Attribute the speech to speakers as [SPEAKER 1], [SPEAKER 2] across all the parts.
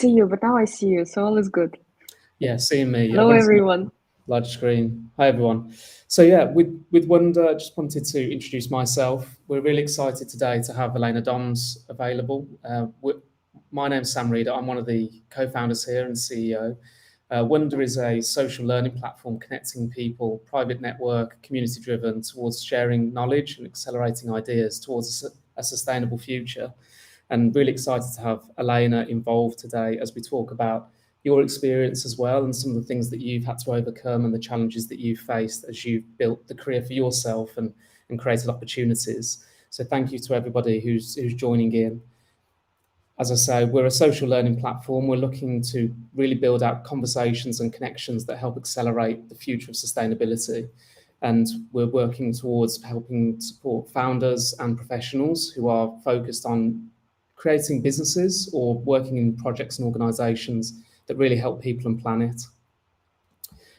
[SPEAKER 1] See you, but now I see you, so all is good.
[SPEAKER 2] Yeah, seeing me. I
[SPEAKER 1] Hello,
[SPEAKER 2] wanted to
[SPEAKER 1] everyone.
[SPEAKER 2] large screen. Hi, everyone. So yeah, with WONDR, I just wanted to introduce myself. We're really excited today to have Elena Doms available. My name's Sam Reeder. I'm one of the co-founders here and CEO. WONDR is a social learning platform connecting people, private network, community-driven, towards sharing knowledge and accelerating ideas towards a sustainable future. And really excited to have Elena involved today as we talk about your experience as well and some of the things that you've had to overcome and the challenges that you've faced as you've built the career for yourself and created opportunities. So thank you to everybody who's joining in. As I say, we're a social learning platform. We're looking to really build out conversations and connections that help accelerate the future of sustainability. And we're working towards helping support founders and professionals who are focused on creating businesses or working in projects and organizations that really help people and planet.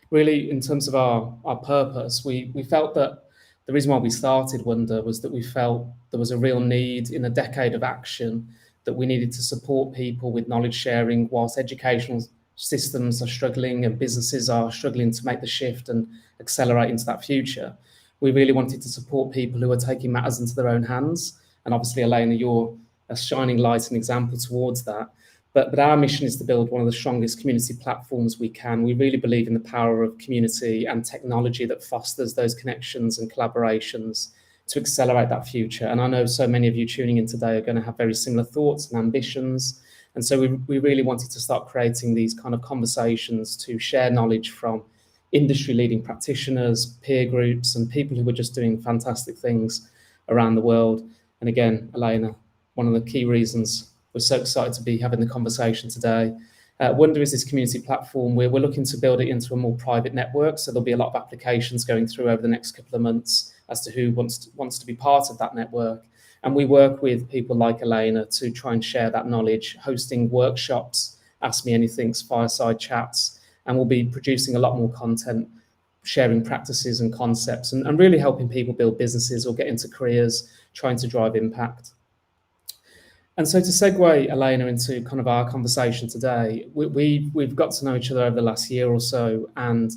[SPEAKER 2] Really, in terms of our purpose, we felt that the reason why we started WONDR was that we felt there was a real need in a decade of action that we needed to support people with knowledge sharing whilst educational systems are struggling and businesses are struggling to make the shift and accelerate into that future. We really wanted to support people who are taking matters into their own hands. And obviously, Elena, you're a shining light and example towards that. But our mission is to build one of the strongest community platforms we can. We really believe in the power of community and technology that fosters those connections and collaborations to accelerate that future. And I know so many of you tuning in today are going to have very similar thoughts and ambitions. And so we really wanted to start creating these kind of conversations to share knowledge from industry-leading practitioners, peer groups, and people who are just doing fantastic things around the world. And again, Elena, one of the key reasons we're so excited to be having the conversation today. WONDR is this community platform where we're looking to build it into a more private network. So there'll be a lot of applications going through over the next couple of months as to who wants to be part of that network. And we work with people like Elena to try and share that knowledge, hosting workshops, Ask Me Anything's fireside chats, and we'll be producing a lot more content, sharing practices and concepts, and really helping people build businesses or get into careers, trying to drive impact. And so to segue, Elena, into kind of our conversation today, we've got to know each other over the last year or so, and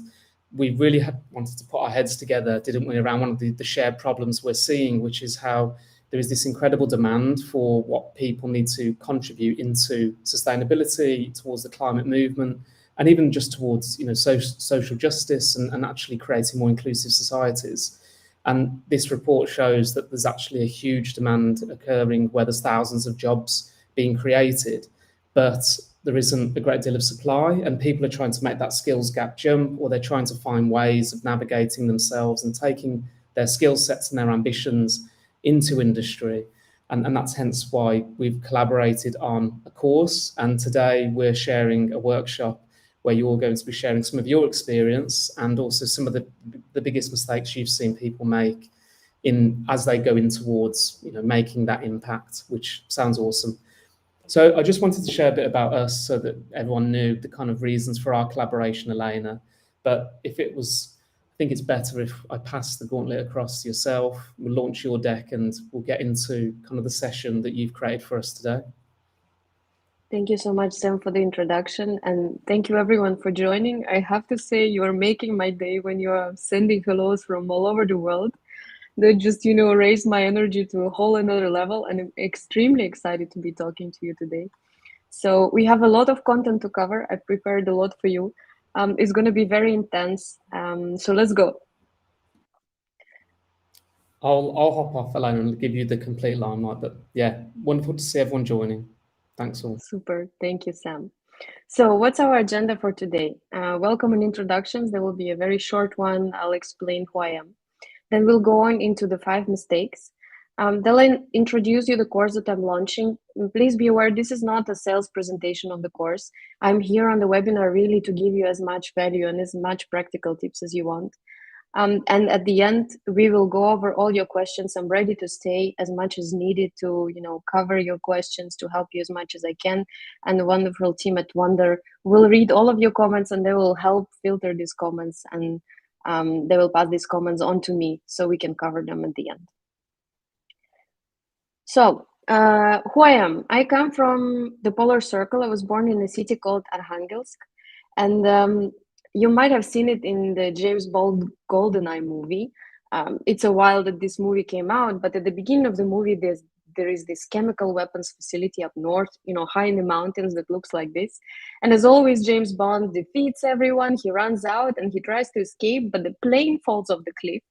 [SPEAKER 2] we really wanted to put our heads together, didn't we, around one of the shared problems we're seeing, which is how there is this incredible demand for what people need to contribute into sustainability, towards the climate movement, and even just towards social justice and actually creating more inclusive societies. And this report shows that there's actually a huge demand occurring where there's thousands of jobs being created, but there isn't a great deal of supply, and people are trying to make that skills gap jump, or they're trying to find ways of navigating themselves and taking their skill sets and their ambitions into industry. And that's hence why we've collaborated on a course. And today we're sharing a workshop where you're going to be sharing some of your experience and also some of the biggest mistakes you've seen people make as they go in towards making that impact, which sounds awesome. So I just wanted to share a bit about us so that everyone knew the kind of reasons for our collaboration, Elena. But I think it's better if I pass the gauntlet across to yourself. We'll launch your deck and we'll get into kind of the session that you've created for us today.
[SPEAKER 1] Thank you so much, Sam, for the introduction, and thank you everyone for joining. I have to say, you are making my day when you are sending hellos from all over the world. That just, raise my energy to a whole another level, and I'm extremely excited to be talking to you today. So we have a lot of content to cover. I prepared a lot for you. It's going to be very intense. So let's go.
[SPEAKER 2] I'll hop off, Elena, and give you the complete limelight. But yeah, wonderful to see everyone joining. Thanks all.
[SPEAKER 1] Super. Thank you, Sam. So what's our agenda for today? Welcome and introductions. There will be a very short one. I'll explain who I am. Then we'll go on into the 5 mistakes. They'll introduce you the course that I'm launching. Please be aware, this is not a sales presentation of the course. I'm here on the webinar really to give you as much value and as much practical tips as you want. And at the end, we will go over all your questions. I'm ready to stay as much as needed to, cover your questions, to help you as much as I can. And the wonderful team at WONDR will read all of your comments, and they will help filter these comments, and they will pass these comments on to me so we can cover them at the end. So Who I am? I come from the polar circle. I was born in a city called Arkhangelsk, and you might have seen it in the James Bond GoldenEye movie. It's a while that this movie came out, but at the beginning of the movie, there is this chemical weapons facility up north, high in the mountains that looks like this. And as always, James Bond defeats everyone. He runs out and he tries to escape, but the plane falls off the cliff.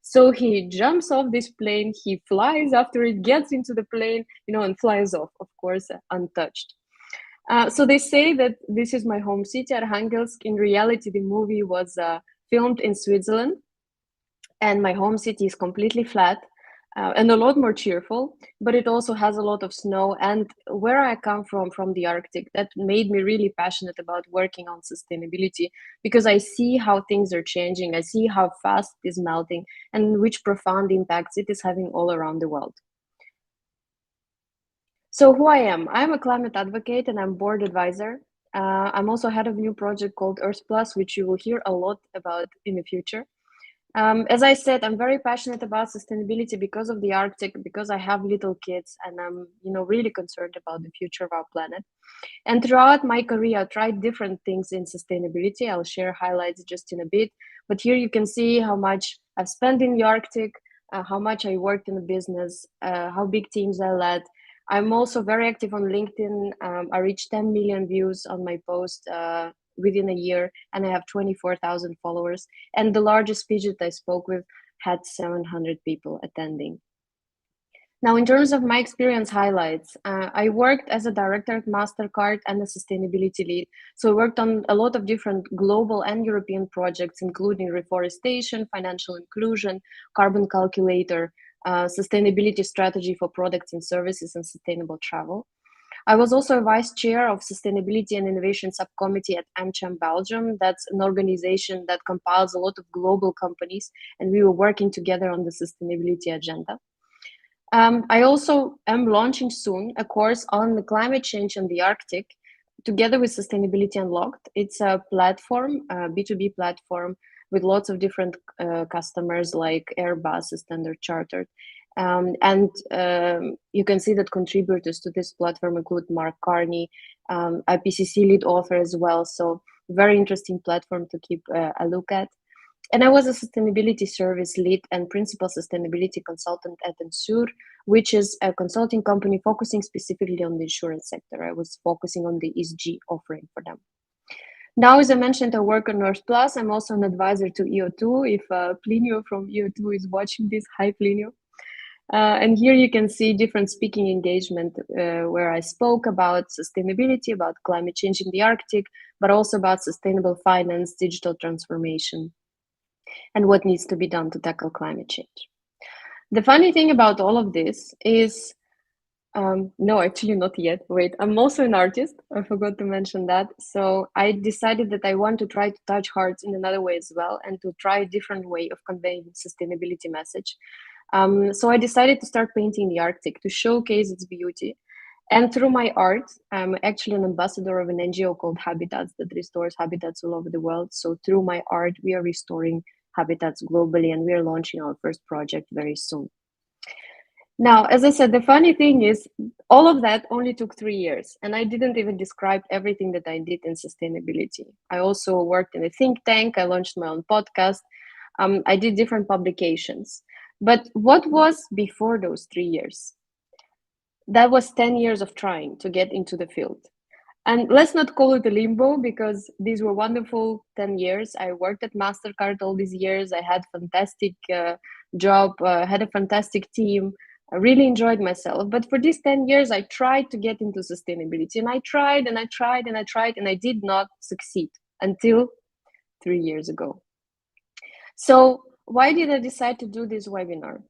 [SPEAKER 1] So he jumps off this plane, he flies after it, gets into the plane, and flies off, of course, untouched. So they say that this is my home city, Arkhangelsk. In reality, the movie was filmed in Switzerland, and my home city is completely flat and a lot more cheerful, but it also has a lot of snow. And where I come from the Arctic, that made me really passionate about working on sustainability, because I see how things are changing. I see how fast it is melting and which profound impacts it is having all around the world. So who I am? I'm a climate advocate and I'm board advisor. I'm also head of a new project called Earth Plus, which you will hear a lot about in the future. As I said, I'm very passionate about sustainability because of the Arctic, because I have little kids, and I'm, really concerned about the future of our planet. And throughout my career, I tried different things in sustainability. I'll share highlights just in a bit. But here you can see how much I've spent in the Arctic, how much I worked in the business, how big teams I led. I'm also very active on LinkedIn. I reached 10 million views on my post within a year, and I have 24,000 followers. And the largest speech that I spoke with had 700 people attending. Now, in terms of my experience highlights, I worked as a director at Mastercard and a sustainability lead. So I worked on a lot of different global and European projects, including reforestation, financial inclusion, carbon calculator, sustainability strategy for products and services, and sustainable travel. I was also a vice chair of Sustainability and Innovation Subcommittee at AmCham Belgium. That's an organization that compiles a lot of global companies, and we were working together on the sustainability agenda. I also am launching soon a course on the climate change and the Arctic, together with Sustainability Unlocked. It's a platform, a B2B platform with lots of different customers like Airbus, Standard Chartered. You can see that contributors to this platform include Mark Carney, IPCC lead author as well. So very interesting platform to keep a look at. And I was a sustainability service lead and principal sustainability consultant at Ensur, which is a consulting company focusing specifically on the insurance sector. I was focusing on the ESG offering for them. Now, as I mentioned, I work on Earth Plus. I'm also an advisor to EO2. If Plinio from EO2 is watching this, hi Plinio. And here you can see different speaking engagement where I spoke about sustainability, about climate change in the Arctic, but also about sustainable finance, digital transformation, and what needs to be done to tackle climate change. The funny thing about all of this is, no, actually not yet. Wait, I'm also an artist. I forgot to mention that. So I decided that I want to try to touch hearts in another way as well, and to try a different way of conveying sustainability message. So I decided to start painting the Arctic to showcase its beauty. And through my art, I'm actually an ambassador of an NGO called Habitats that restores habitats all over the world. So through my art, we are restoring habitats globally, and we are launching our first project very soon. Now, as I said, the funny thing is all of that only took 3 years, and I didn't even describe everything that I did in sustainability. I also worked in a think tank. I launched my own podcast. I did different publications. But what was before those 3 years? That was 10 years of trying to get into the field. And let's not call it a limbo, because these were wonderful 10 years. I worked at Mastercard all these years. I had a fantastic job, had a fantastic team. I really enjoyed myself. But for these 10 years, I tried to get into sustainability. And I tried and I tried and I tried, and I did not succeed until 3 years ago. So why did I decide to do this webinar?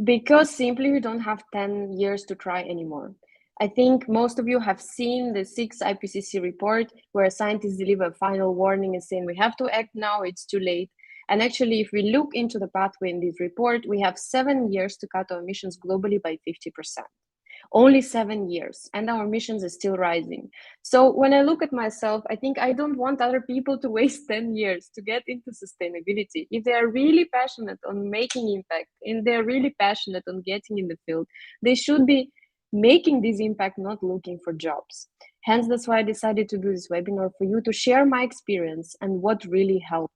[SPEAKER 1] Because simply we don't have 10 years to try anymore. I think most of you have seen the 6th IPCC report, where scientists deliver a final warning and saying we have to act now, it's too late. And actually, if we look into the pathway in this report, we have 7 years to cut our emissions globally by 50%. Only 7 years, and our emissions are still rising. So when I look at myself, I think I don't want other people to waste 10 years to get into sustainability. If they are really passionate on making impact, and they're really passionate on getting in the field, they should be making this impact, not looking for jobs. Hence, that's why I decided to do this webinar for you to share my experience and what really helped.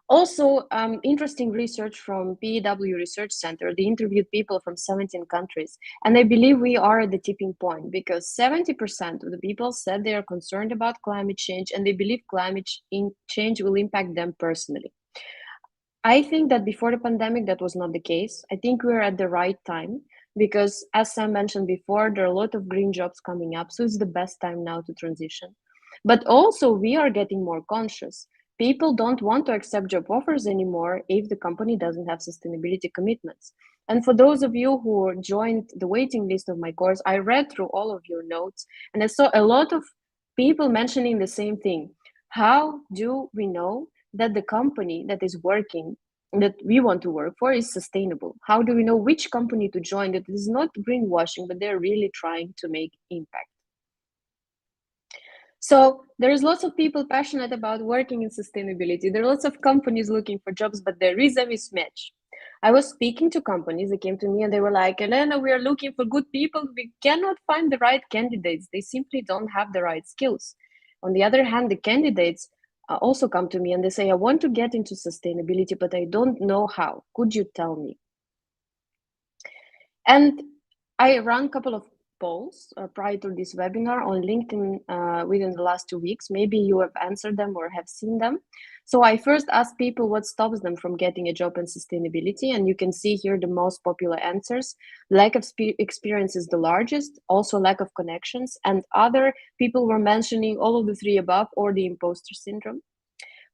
[SPEAKER 1] Also, interesting research from PEW Research Center. They interviewed people from 17 countries, and I believe we are at the tipping point because 70% of the people said they are concerned about climate change and they believe climate change will impact them personally. I think that before the pandemic, that was not the case. I think we're at the right time because, as Sam mentioned before, there are a lot of green jobs coming up. So it's the best time now to transition. But also, we are getting more conscious. People don't want to accept job offers anymore if the company doesn't have sustainability commitments. And for those of you who joined the waiting list of my course, I read through all of your notes and I saw a lot of people mentioning the same thing. How do we know that the company that is working, that we want to work for, is sustainable? How do we know which company to join that is not greenwashing, but they're really trying to make impact? So there's lots of people passionate about working in sustainability. There are lots of companies looking for jobs, but there is a mismatch. I was speaking to companies that came to me and they were like, Elena, we are looking for good people. We cannot find the right candidates. They simply don't have the right skills. On the other hand, the candidates also come to me and they say, I want to get into sustainability, but I don't know how. Could you tell me? And I ran a couple of polls prior to this webinar on LinkedIn within the last 2 weeks. Maybe you have answered them or have seen them. So I first asked people what stops them from getting a job in sustainability. And you can see here the most popular answers. Lack of experience is the largest, also lack of connections. And other people were mentioning all of the three above or the imposter syndrome.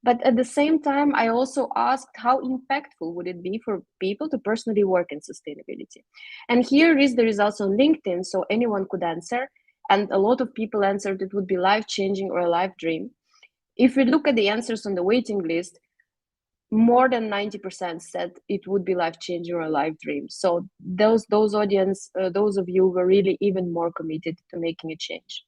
[SPEAKER 1] But at the same time, I also asked how impactful would it be for people to personally work in sustainability. And here is the results on LinkedIn, so anyone could answer. And a lot of people answered it would be life-changing or a life dream. If we look at the answers on the waiting list, more than 90% said it would be life-changing or a life dream. So those audience, those of you were really even more committed to making a change.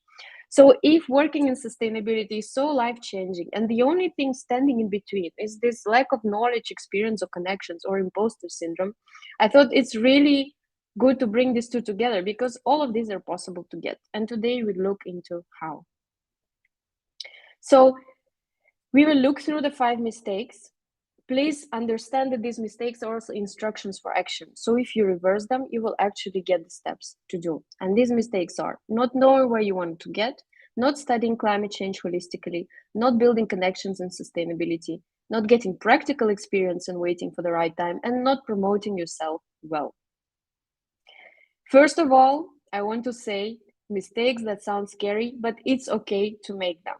[SPEAKER 1] So if working in sustainability is so life-changing and the only thing standing in between is this lack of knowledge, experience, or connections, or imposter syndrome, I thought it's really good to bring these two together because all of these are possible to get. And today we look into how. So we will look through the 5 mistakes. Please understand that these mistakes are also instructions for action. So if you reverse them, you will actually get the steps to do. And these mistakes are not knowing where you want to get, not studying climate change holistically, not building connections in sustainability, not getting practical experience and waiting for the right time, and not promoting yourself well. First of all, I want to say mistakes that sound scary, but it's okay to make them.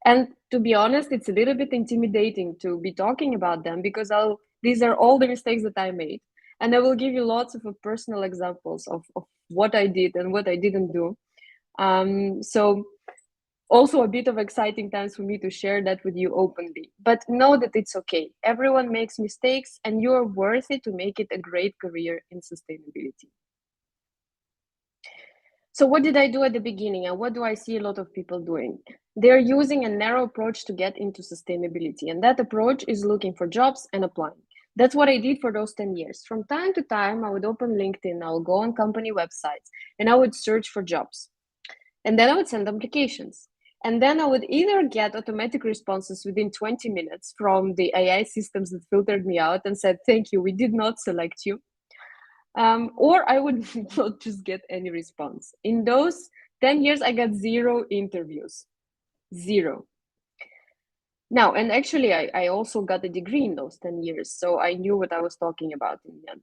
[SPEAKER 1] And to be honest, it's a little bit intimidating to be talking about them because these are all the mistakes that I made. And I will give you lots of personal examples of what I did and what I didn't do. So also a bit of exciting times for me to share that with you openly. But know that it's okay. Everyone makes mistakes and you're worth it to make it a great career in sustainability. So what did I do at the beginning and what do I see a lot of people doing? They're using a narrow approach to get into sustainability, and that approach is looking for jobs and applying. That's what I did for those 10 years. From time to time, I would open LinkedIn, I would go on company websites, and I would search for jobs. And then I would send applications. And then I would either get automatic responses within 20 minutes from the AI systems that filtered me out and said, thank you, we did not select you. Or I would not just get any response. In those 10 years, I got 0 interviews. 0. Now, and actually, I also got a degree in those 10 years, so I knew what I was talking about in the end.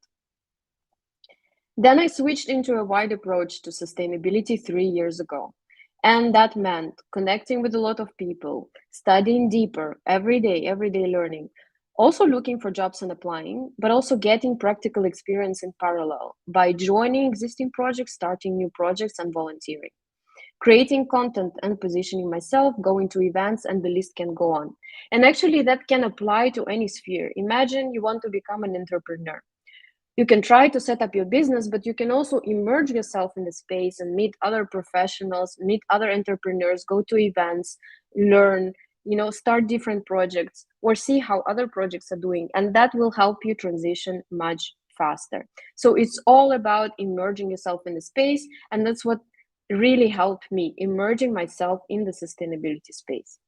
[SPEAKER 1] Then I switched into a wide approach to sustainability 3 years ago. And that meant connecting with a lot of people, studying deeper, every day learning, also looking for jobs and applying, but also getting practical experience in parallel by joining existing projects, starting new projects, and volunteering. Creating content and positioning myself, going to events, and the list can go on. And actually, that can apply to any sphere. Imagine you want to become an entrepreneur. You can try to set up your business, but you can also immerse yourself in the space and meet other professionals, meet other entrepreneurs, go to events, learn, start different projects or see how other projects are doing. And that will help you transition much faster. So it's all about immersing yourself in the space, and that's what really helped me, immersing myself in the sustainability space.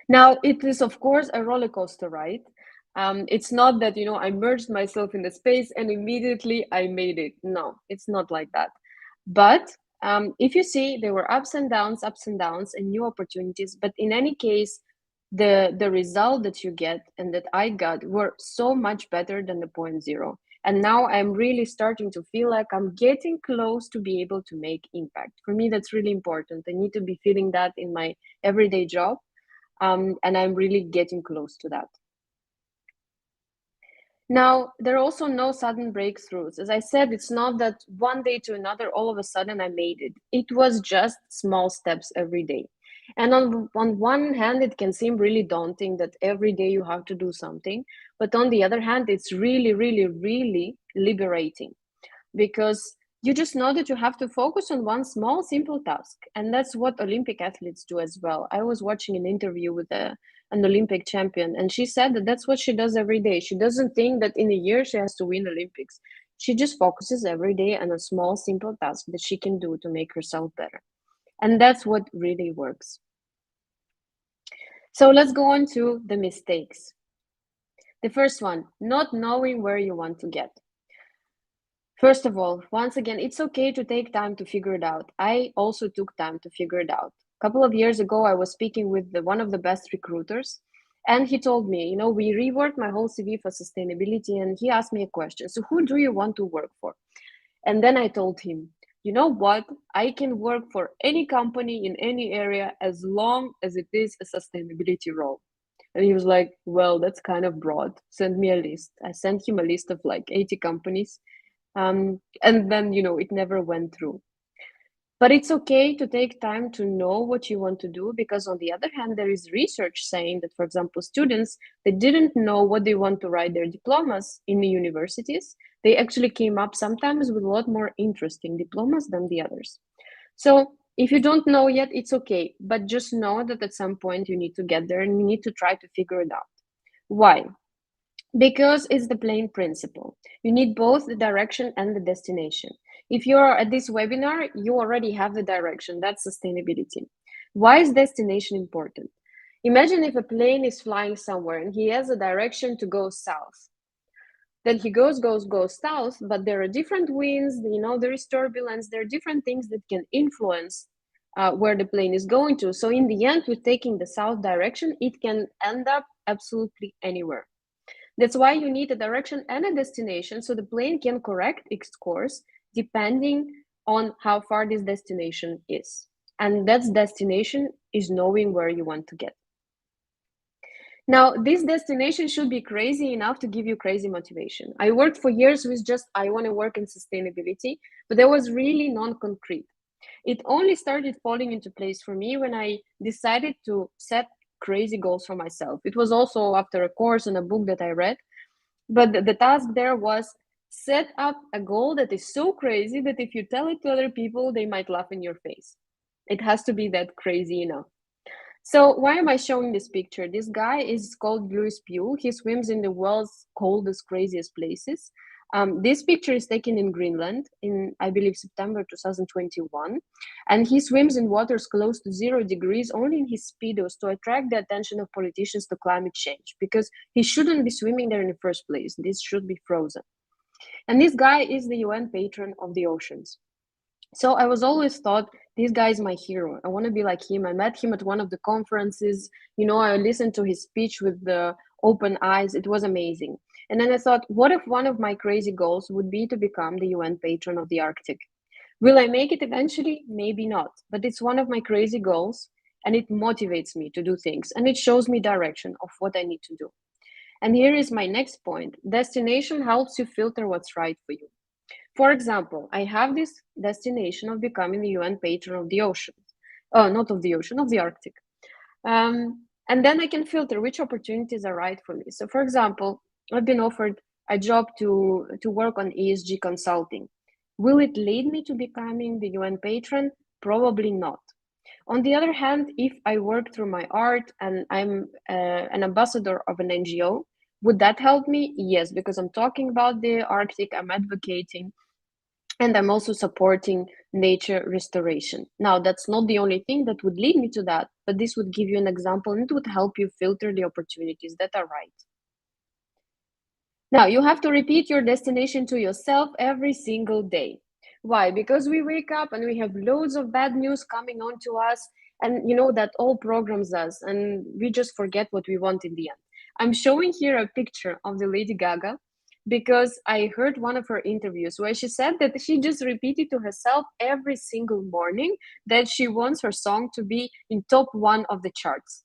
[SPEAKER 1] Now, it is, of course, a roller coaster ride. It's not that, I immersed myself in the space and immediately I made it. No, it's not like that. But if you see, there were ups and downs, and new opportunities. But in any case, the result that you get and that I got were so much better than the point zero. And now I'm really starting to feel like I'm getting close to be able to make impact. For me, that's really important. I need to be feeling that in my everyday job. And I'm really getting close to that. Now, there are also no sudden breakthroughs. As I said, it's not that one day to another, all of a sudden I made it. It was just small steps every day. And on one hand, it can seem really daunting that every day you have to do something. But on the other hand, it's really, really, really liberating, because you just know that you have to focus on one small, simple task. And that's what Olympic athletes do as well. I was watching an interview with an Olympic champion, and she said that that's what she does every day. She doesn't think that in a year she has to win Olympics. She just focuses every day on a small, simple task that she can do to make herself better. And that's what really works. So let's go on to the mistakes. The first one, not knowing where you want to get. First of all, once again, it's okay to take time to figure it out. I also took time to figure it out. A couple of years ago, I was speaking with one of the best recruiters, and he told me, we reworked my whole CV for sustainability, and he asked me a question. So who do you want to work for? And then I told him, you know what? I can work for any company in any area as long as it is a sustainability role. And he was like, well, that's kind of broad. Send me a list. I sent him a list of like 80 companies. And then, it never went through. But it's okay to take time to know what you want to do, because on the other hand, there is research saying that, for example, students that didn't know what they want to write their diplomas in the universities, they actually came up sometimes with a lot more interesting diplomas than the others. So if you don't know yet, it's okay. But just know that at some point you need to get there and you need to try to figure it out. Why? Because it's the plain principle. You need both the direction and the destination. If you're at this webinar, you already have the direction. That's sustainability. Why is destination important? Imagine if a plane is flying somewhere and he has a direction to go south. Then he goes south, but there are different winds, there is turbulence, there are different things that can influence where the plane is going to. So in the end, with taking the south direction, it can end up absolutely anywhere. That's why you need a direction and a destination so the plane can correct its course depending on how far this destination is. And that destination is knowing where you want to get. Now, this destination should be crazy enough to give you crazy motivation. I worked for years with just, I want to work in sustainability, but there was really non-concrete. It only started falling into place for me when I decided to set crazy goals for myself. It was also after a course and a book that I read, but the task there was set up a goal that is so crazy that if you tell it to other people, they might laugh in your face. It has to be that crazy enough. So why am I showing this picture? This guy is called Louis Pugh. He swims in the world's coldest, craziest places. This picture is taken in Greenland in, I believe, September 2021. And he swims in waters close to 0 degrees only in his Speedos to attract the attention of politicians to climate change, because he shouldn't be swimming there in the first place. This should be frozen. And this guy is the UN patron of the oceans. So I was always thought, this guy is my hero. I want to be like him. I met him at one of the conferences. I listened to his speech with the open eyes. It was amazing. And then I thought, what if one of my crazy goals would be to become the UN patron of the Arctic? Will I make it eventually? Maybe not. But it's one of my crazy goals, and it motivates me to do things, and it shows me direction of what I need to do. And here is my next point. Destination helps you filter what's right for you. For example, I have this destination of becoming the UN patron of the ocean. Not of the ocean, of the Arctic. And then I can filter which opportunities are right for me. So for example, I've been offered a job to work on ESG consulting. Will it lead me to becoming the UN patron? Probably not. On the other hand, if I work through my art and I'm an ambassador of an NGO, Would that help me? Yes, because I'm talking about the Arctic, I'm advocating, and I'm also supporting nature restoration. Now, that's not the only thing that would lead me to that, but this would give you an example and it would help you filter the opportunities that are right. Now, you have to repeat your destination to yourself every single day. Why? Because we wake up and we have loads of bad news coming on to us, and you know that all programs us, and we just forget what we want in the end. I'm showing here a picture of the Lady Gaga because I heard one of her interviews where she said that she just repeated to herself every single morning that she wants her song to be in top one of the charts.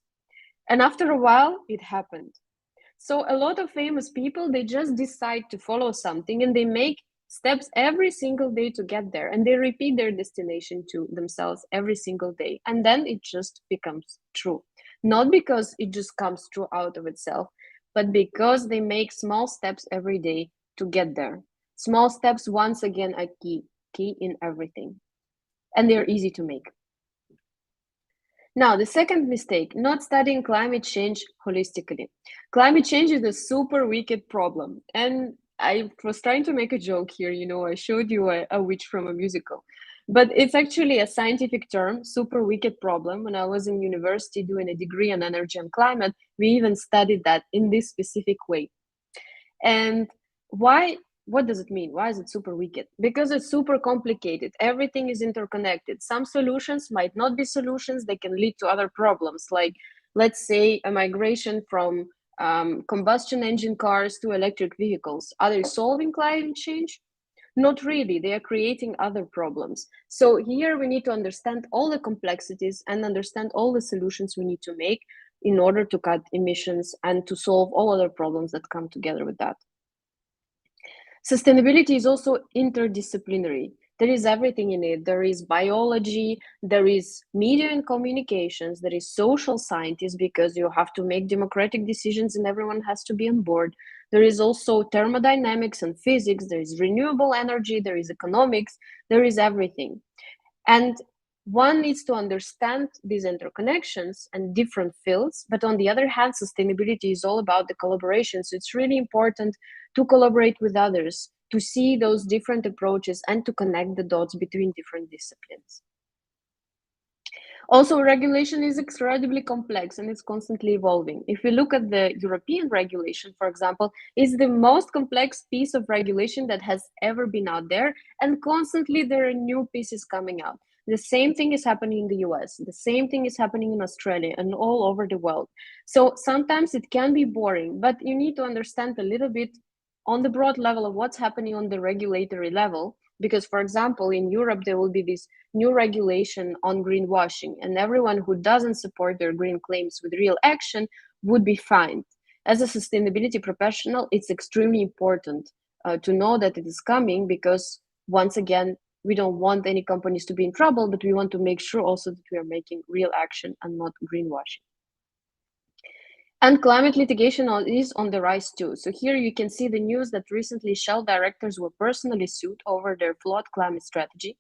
[SPEAKER 1] And after a while, it happened. So a lot of famous people, they just decide to follow something and they make steps every single day to get there, and they repeat their destination to themselves every single day, and then it just becomes true. Not because it just comes true out of itself, but because they make small steps every day to get there. Small steps, once again, are key in everything, and they're easy to make. Now, the second mistake, not studying climate change holistically. Climate change is a super wicked problem. And I was trying to make a joke here, I showed you a witch from a musical. But it's actually a scientific term, super wicked problem. When I was in university doing a degree on energy and climate, we even studied that in this specific way. And why? What does it mean? Why is it super wicked? Because it's super complicated. Everything is interconnected. Some solutions might not be solutions. They can lead to other problems, like, let's say, a migration from combustion engine cars to electric vehicles. Are they solving climate change? Not really. They are creating other problems. So here we need to understand all the complexities and understand all the solutions we need to make in order to cut emissions and to solve all other problems that come together with that. Sustainability is also interdisciplinary. There is everything in it. There is biology, there is media and communications, there is social scientists because you have to make democratic decisions and everyone has to be on board. There is also thermodynamics and physics, there is renewable energy, there is economics, there is everything. And one needs to understand these interconnections and different fields, but on the other hand, sustainability is all about the collaboration. So it's really important to collaborate with others, to see those different approaches and to connect the dots between different disciplines. Also, regulation is incredibly complex and it's constantly evolving. If we look at the European regulation, for example, it's the most complex piece of regulation that has ever been out there, and constantly there are new pieces coming out. The same thing is happening in the US, the same thing is happening in Australia and all over the world. So sometimes it can be boring, but you need to understand a little bit on the broad level of what's happening on the regulatory level. Because, for example, in Europe, there will be this new regulation on greenwashing, and everyone who doesn't support their green claims with real action would be fined. As a sustainability professional, it's extremely important to know that it is coming because, once again, we don't want any companies to be in trouble, but we want to make sure also that we are making real action and not greenwashing. And climate litigation is on the rise too. So here you can see the news that recently Shell directors were personally sued over their flawed climate strategy.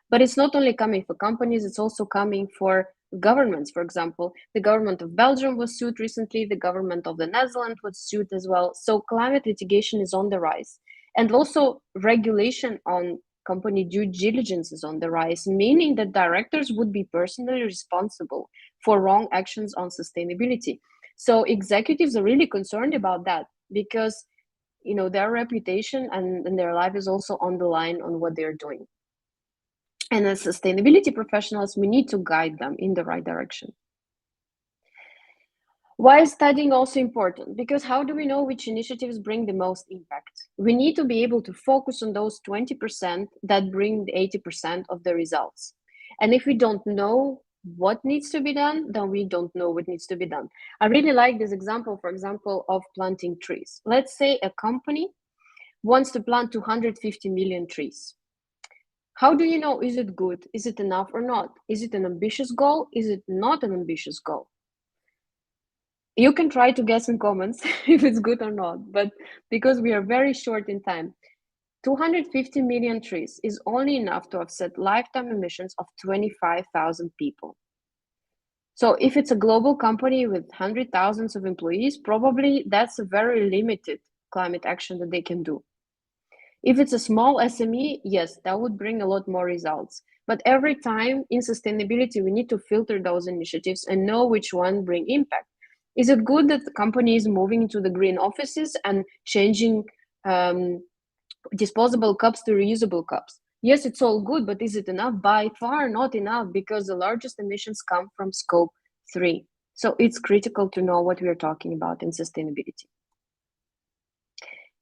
[SPEAKER 1] But it's not only coming for companies, it's also coming for governments. For example, the government of Belgium was sued recently, the government of the Netherlands was sued as well. So climate litigation is on the rise. And also regulation on company due diligence is on the rise, meaning that directors would be personally responsible for wrong actions on sustainability. So executives are really concerned about that because their reputation and their life is also on the line on what they're doing. And as sustainability professionals, we need to guide them in the right direction. Why is studying also important? Because how do we know which initiatives bring the most impact? We need to be able to focus on those 20% that bring the 80% of the results. And if we don't know what needs to be done, then we don't know what needs to be done. I really like this example, for example, of planting trees. Let's say a company wants to plant 250 million trees. How do you know, is it good? Is it enough or not? Is it an ambitious goal? Is it not an ambitious goal? You can try to guess in comments if it's good or not, but because we are very short in time, 250 million trees is only enough to offset lifetime emissions of 25,000 people. So if it's a global company with hundred thousands of employees, probably that's a very limited climate action that they can do. If it's a small SME, yes, that would bring a lot more results. But every time in sustainability, we need to filter those initiatives and know which one bring impact. Is it good that the company is moving into the green offices and changing um, disposable cups to reusable cups? Yes, it's all good, but is it enough? By far not enough, because the largest emissions come from scope 3. So it's critical to know what we're talking about in sustainability.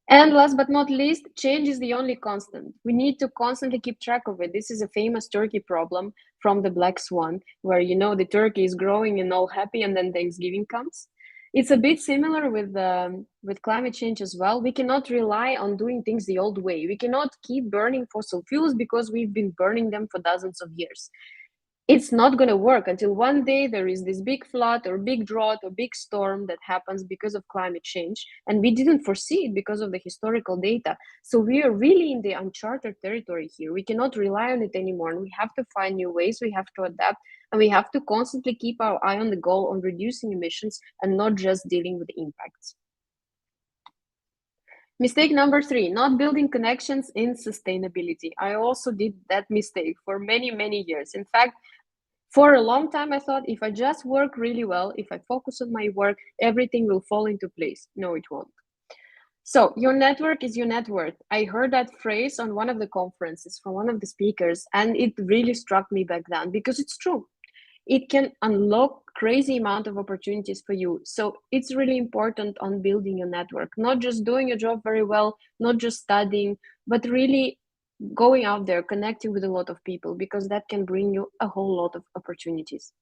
[SPEAKER 1] And last but not least, change is the only constant. We need to constantly keep track of it. This is a famous turkey problem from the Black Swan, where the turkey is growing and all happy, and then Thanksgiving comes. It's a bit similar with climate change as well. We cannot rely on doing things the old way. We cannot keep burning fossil fuels because we've been burning them for dozens of years. It's not going to work until one day there is this big flood or big drought or big storm that happens because of climate change, and we didn't foresee it because of the historical data. So we are really in the uncharted territory here. We cannot rely on it anymore, and we have to find new ways. We have to adapt, and we have to constantly keep our eye on the goal on reducing emissions and not just dealing with the impacts. Mistake number 3, not building connections in sustainability. I also did that mistake for many, many years. In fact, for a long time, I thought if I just work really well, if I focus on my work, everything will fall into place. No, it won't. So your network is your net worth. I heard that phrase on one of the conferences from one of the speakers, and it really struck me back then because it's true. It can unlock crazy amount of opportunities for you. So it's really important on building your network, not just doing your job very well, not just studying, but really going out there, connecting with a lot of people, because that can bring you a whole lot of opportunities.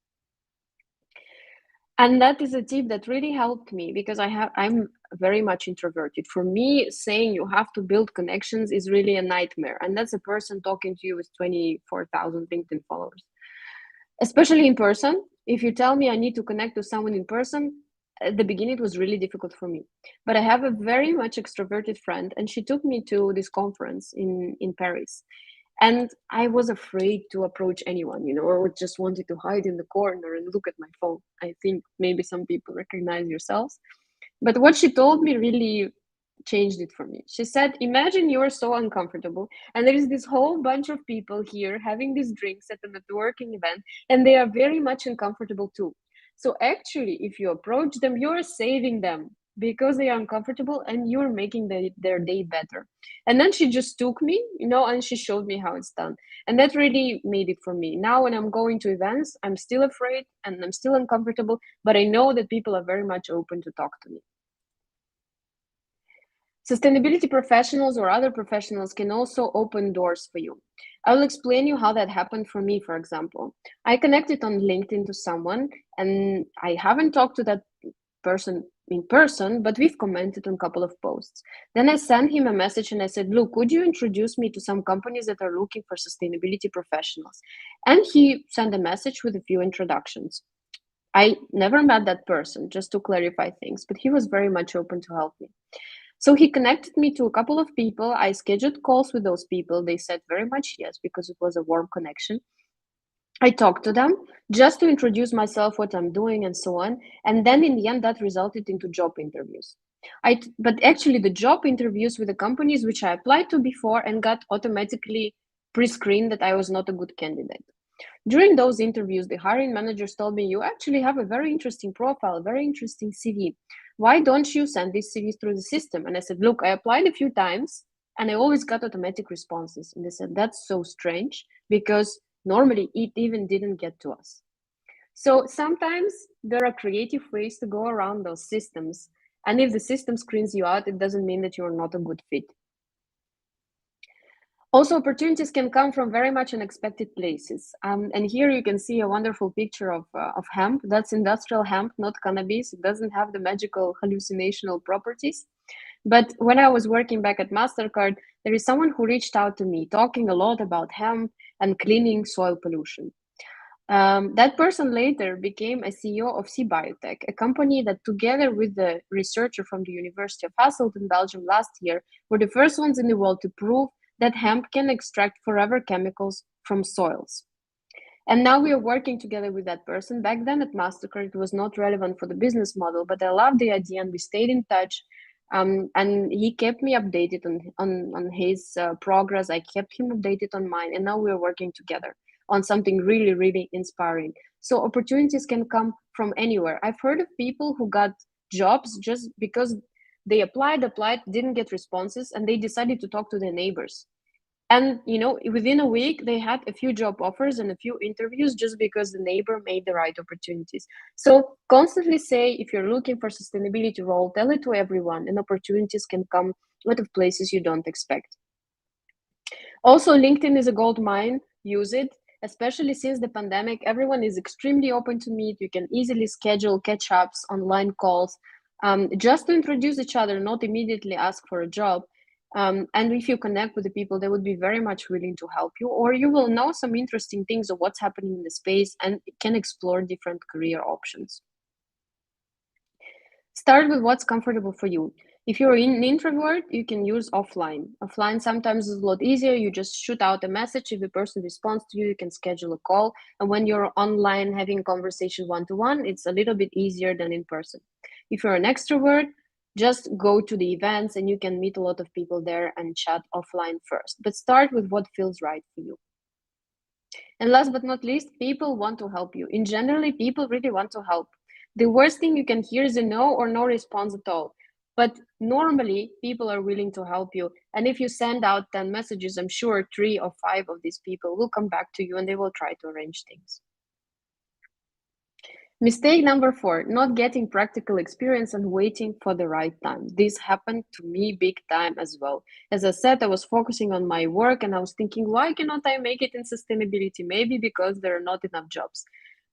[SPEAKER 1] And that is a tip that really helped me because I'm very much introverted. For me, saying you have to build connections is really a nightmare. And that's a person talking to you with 24,000 LinkedIn followers. Especially in person. If you tell me I need to connect to someone in person, at the beginning it was really difficult for me. But I have a very much extroverted friend, and she took me to this conference in Paris. And I was afraid to approach anyone, or just wanted to hide in the corner and look at my phone. I think maybe some people recognize yourselves. But what she told me really changed it for me. She said, imagine you're so uncomfortable, and there is this whole bunch of people here having these drinks at a networking event, and they are very much uncomfortable too. So actually, if you approach them, you're saving them because they are uncomfortable, and you're making their day better. And then she just took me, and she showed me how it's done. And that really made it for me. Now, when I'm going to events, I'm still afraid and I'm still uncomfortable, but I know that people are very much open to talk to me. Sustainability professionals or other professionals can also open doors for you. I will explain you how that happened for me, for example. I connected on LinkedIn to someone, and I haven't talked to that person in person, but we've commented on a couple of posts. Then I sent him a message and I said, look, could you introduce me to some companies that are looking for sustainability professionals? And he sent a message with a few introductions. I never met that person, just to clarify things, but he was very much open to help me. So he connected me to a couple of people. I scheduled calls with those people. They said very much yes, because it was a warm connection. I talked to them just to introduce myself, what I'm doing, and so on. And then in the end, that resulted into job interviews. But actually, the job interviews with the companies which I applied to before and got automatically pre-screened that I was not a good candidate. During those interviews, the hiring managers told me, you actually have a very interesting profile, a very interesting CV. Why don't you send these CVs through the system? And I said, look, I applied a few times and I always got automatic responses. And they said, that's so strange because normally it even didn't get to us. So sometimes there are creative ways to go around those systems. And if the system screens you out, it doesn't mean that you're not a good fit. Also, opportunities can come from very much unexpected places. And here you can see a wonderful picture of hemp. That's industrial hemp, not cannabis. It doesn't have the magical hallucinational properties. But when I was working back at Mastercard, there is someone who reached out to me talking a lot about hemp and cleaning soil pollution. That person later became a CEO of C Biotech, a company that, together with the researcher from the University of Hasselt in Belgium last year, were the first ones in the world to prove that hemp can extract forever chemicals from soils. And now we are working together with that person. Back then at Mastercard, it was not relevant for the business model, but I loved the idea and we stayed in touch. And he kept me updated on his progress. I kept him updated on mine. And now we are working together on something really, really inspiring. So opportunities can come from anywhere. I've heard of people who got jobs just because they applied, didn't get responses, and they decided to talk to their neighbors. And within a week, they had a few job offers and a few interviews just because the neighbor made the right opportunities. So constantly say, if you're looking for sustainability role, tell it to everyone, and opportunities can come out of places you don't expect. Also, LinkedIn is a gold mine. Use it, especially since the pandemic. Everyone is extremely open to meet. You can easily schedule catch-ups, online calls, just to introduce each other, not immediately ask for a job. And if you connect with the people, they would be very much willing to help you, or you will know some interesting things of what's happening in the space and can explore different career options. Start with what's comfortable for you. If you're an introvert, you can use offline. Offline sometimes is a lot easier. You just shoot out a message. If the person responds to you, you can schedule a call. And when you're online having a conversation one-to-one, it's a little bit easier than in person. If you're an extrovert, just go to the events and you can meet a lot of people there and chat offline first. But start with what feels right for you. And last but not least, people want to help you. In generally, people really want to help. The worst thing you can hear is a no or no response at all. But normally, people are willing to help you. And if you send out 10 messages, I'm sure 3 or 5 of these people will come back to you and they will try to arrange things. Mistake number 4, not getting practical experience and waiting for the right time. This happened to me big time as well. As I said, I was focusing on my work and I was thinking, why cannot I make it in sustainability? Maybe because there are not enough jobs.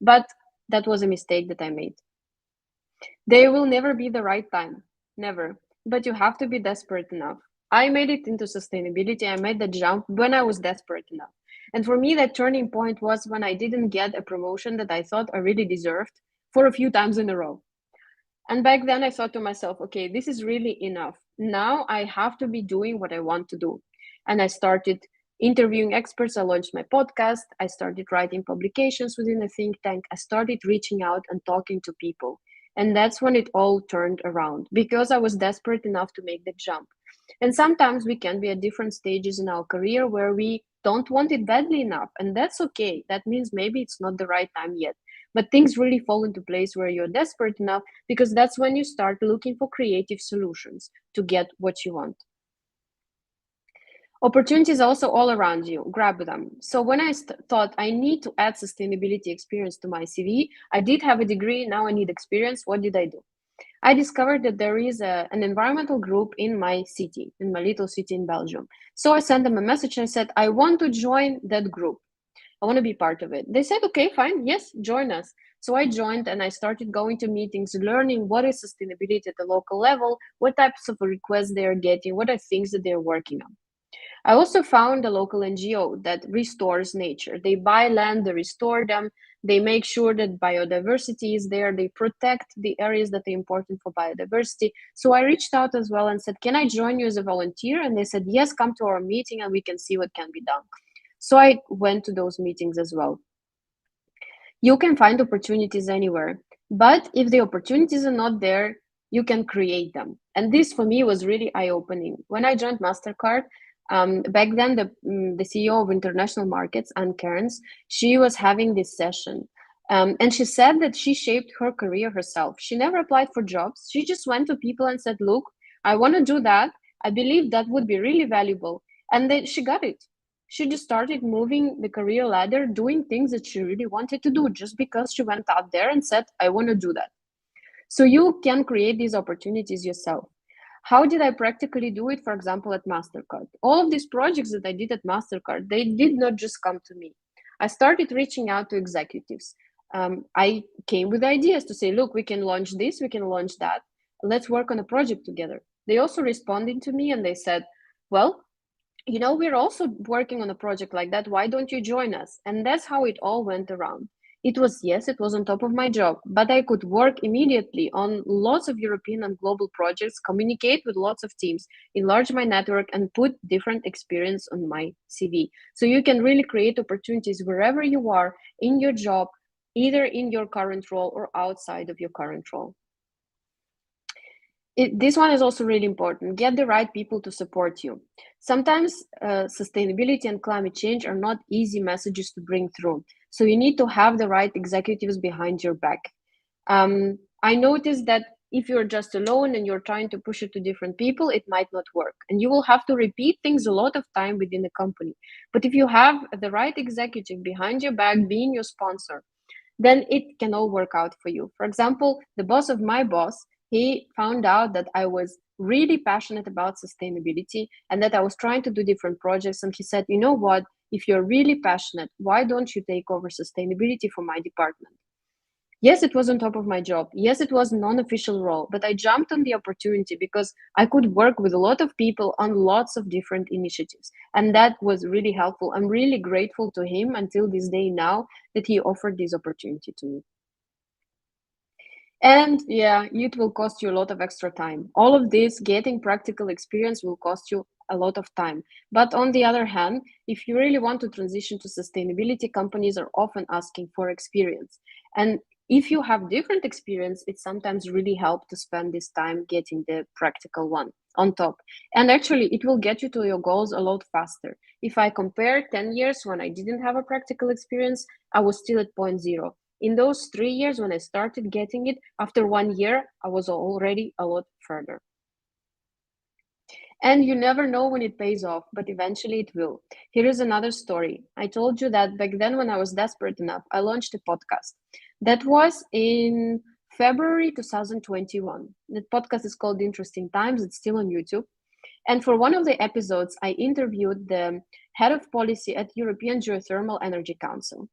[SPEAKER 1] But that was a mistake that I made. There will never be the right time, never. But you have to be desperate enough. I made it into sustainability. I made the jump when I was desperate enough. And for me, that turning point was when I didn't get a promotion that I thought I really deserved for a few times in a row. And back then I thought to myself, okay, this is really enough. Now I have to be doing what I want to do. And I started interviewing experts. I launched my podcast. I started writing publications within a think tank. I started reaching out and talking to people. And that's when it all turned around because I was desperate enough to make the jump. And sometimes we can be at different stages in our career where we don't want it badly enough. And that's okay. That means maybe it's not the right time yet. But things really fall into place where you're desperate enough because that's when you start looking for creative solutions to get what you want. Opportunities also all around you, grab them. So when I thought I need to add sustainability experience to my CV, I did have a degree, now I need experience. What did I do? I discovered that there is an environmental group in my city, in my little city in Belgium. So I sent them a message and I said, I want to join that group. I want to be part of it. They said, okay, fine. Yes, join us. So I joined and I started going to meetings, learning what is sustainability at the local level, what types of requests they are getting, what are things that they're working on. I also found a local NGO that restores nature. They buy land, they restore them, they make sure that biodiversity is there, they protect the areas that are important for biodiversity. So I reached out as well and said, can I join you as a volunteer? And they said, yes, come to our meeting and we can see what can be done. So I went to those meetings as well. You can find opportunities anywhere, but if the opportunities are not there, you can create them. And this for me was really eye-opening. When I joined Mastercard, back then the CEO of international markets, Anne Cairns, she was having this session. And she said that she shaped her career herself. She never applied for jobs. She just went to people and said, look, I want to do that. I believe that would be really valuable. And then she got it. She just started moving the career ladder, doing things that she really wanted to do just because she went out there and said, I want to do that. So you can create these opportunities yourself. How did I practically do it, for example, at Mastercard? All of these projects that I did at Mastercard, they did not just come to me. I started reaching out to executives. I came with ideas to say, look, we can launch this, we can launch that. Let's work on a project together. They also responded to me and they said, well, we're also working on a project like that. Why don't you join us? And that's how it all went around. Yes, it was on top of my job, but I could work immediately on lots of European and global projects, communicate with lots of teams, enlarge my network, and put different experience on my CV. So you can really create opportunities wherever you are in your job, either in your current role or outside of your current role. This one is also really important. Get the right people to support you. Sometimes sustainability and climate change are not easy messages to bring through. So you need to have the right executives behind your back. I noticed that if you're just alone and you're trying to push it to different people, it might not work. And you will have to repeat things a lot of time within the company. But if you have the right executive behind your back, being your sponsor, then it can all work out for you. For example, the boss of my boss, he found out that I was really passionate about sustainability and that I was trying to do different projects. And he said, you know what? If you're really passionate, why don't you take over sustainability for my department? Yes, it was on top of my job. Yes, it was non-official role, but I jumped on the opportunity because I could work with a lot of people on lots of different initiatives. And that was really helpful. I'm really grateful to him until this day now that he offered this opportunity to me. And yeah, it will cost you a lot of extra time. All of this, getting practical experience, will cost you a lot of time. But on the other hand, if you really want to transition to sustainability, companies are often asking for experience. And if you have different experience, it sometimes really helps to spend this time getting the practical one on top. And actually, it will get you to your goals a lot faster. If I compare 10 years when I didn't have a practical experience, I was still at point zero. In those 3 years when I started getting it, after 1 year, I was already a lot further. And you never know when it pays off, but eventually it will. Here is another story. I told you that back then, when I was desperate enough, I launched a podcast. That was in February 2021. The podcast is called Interesting Times. It's still on YouTube. And for one of the episodes, I interviewed the head of policy at European Geothermal Energy Council.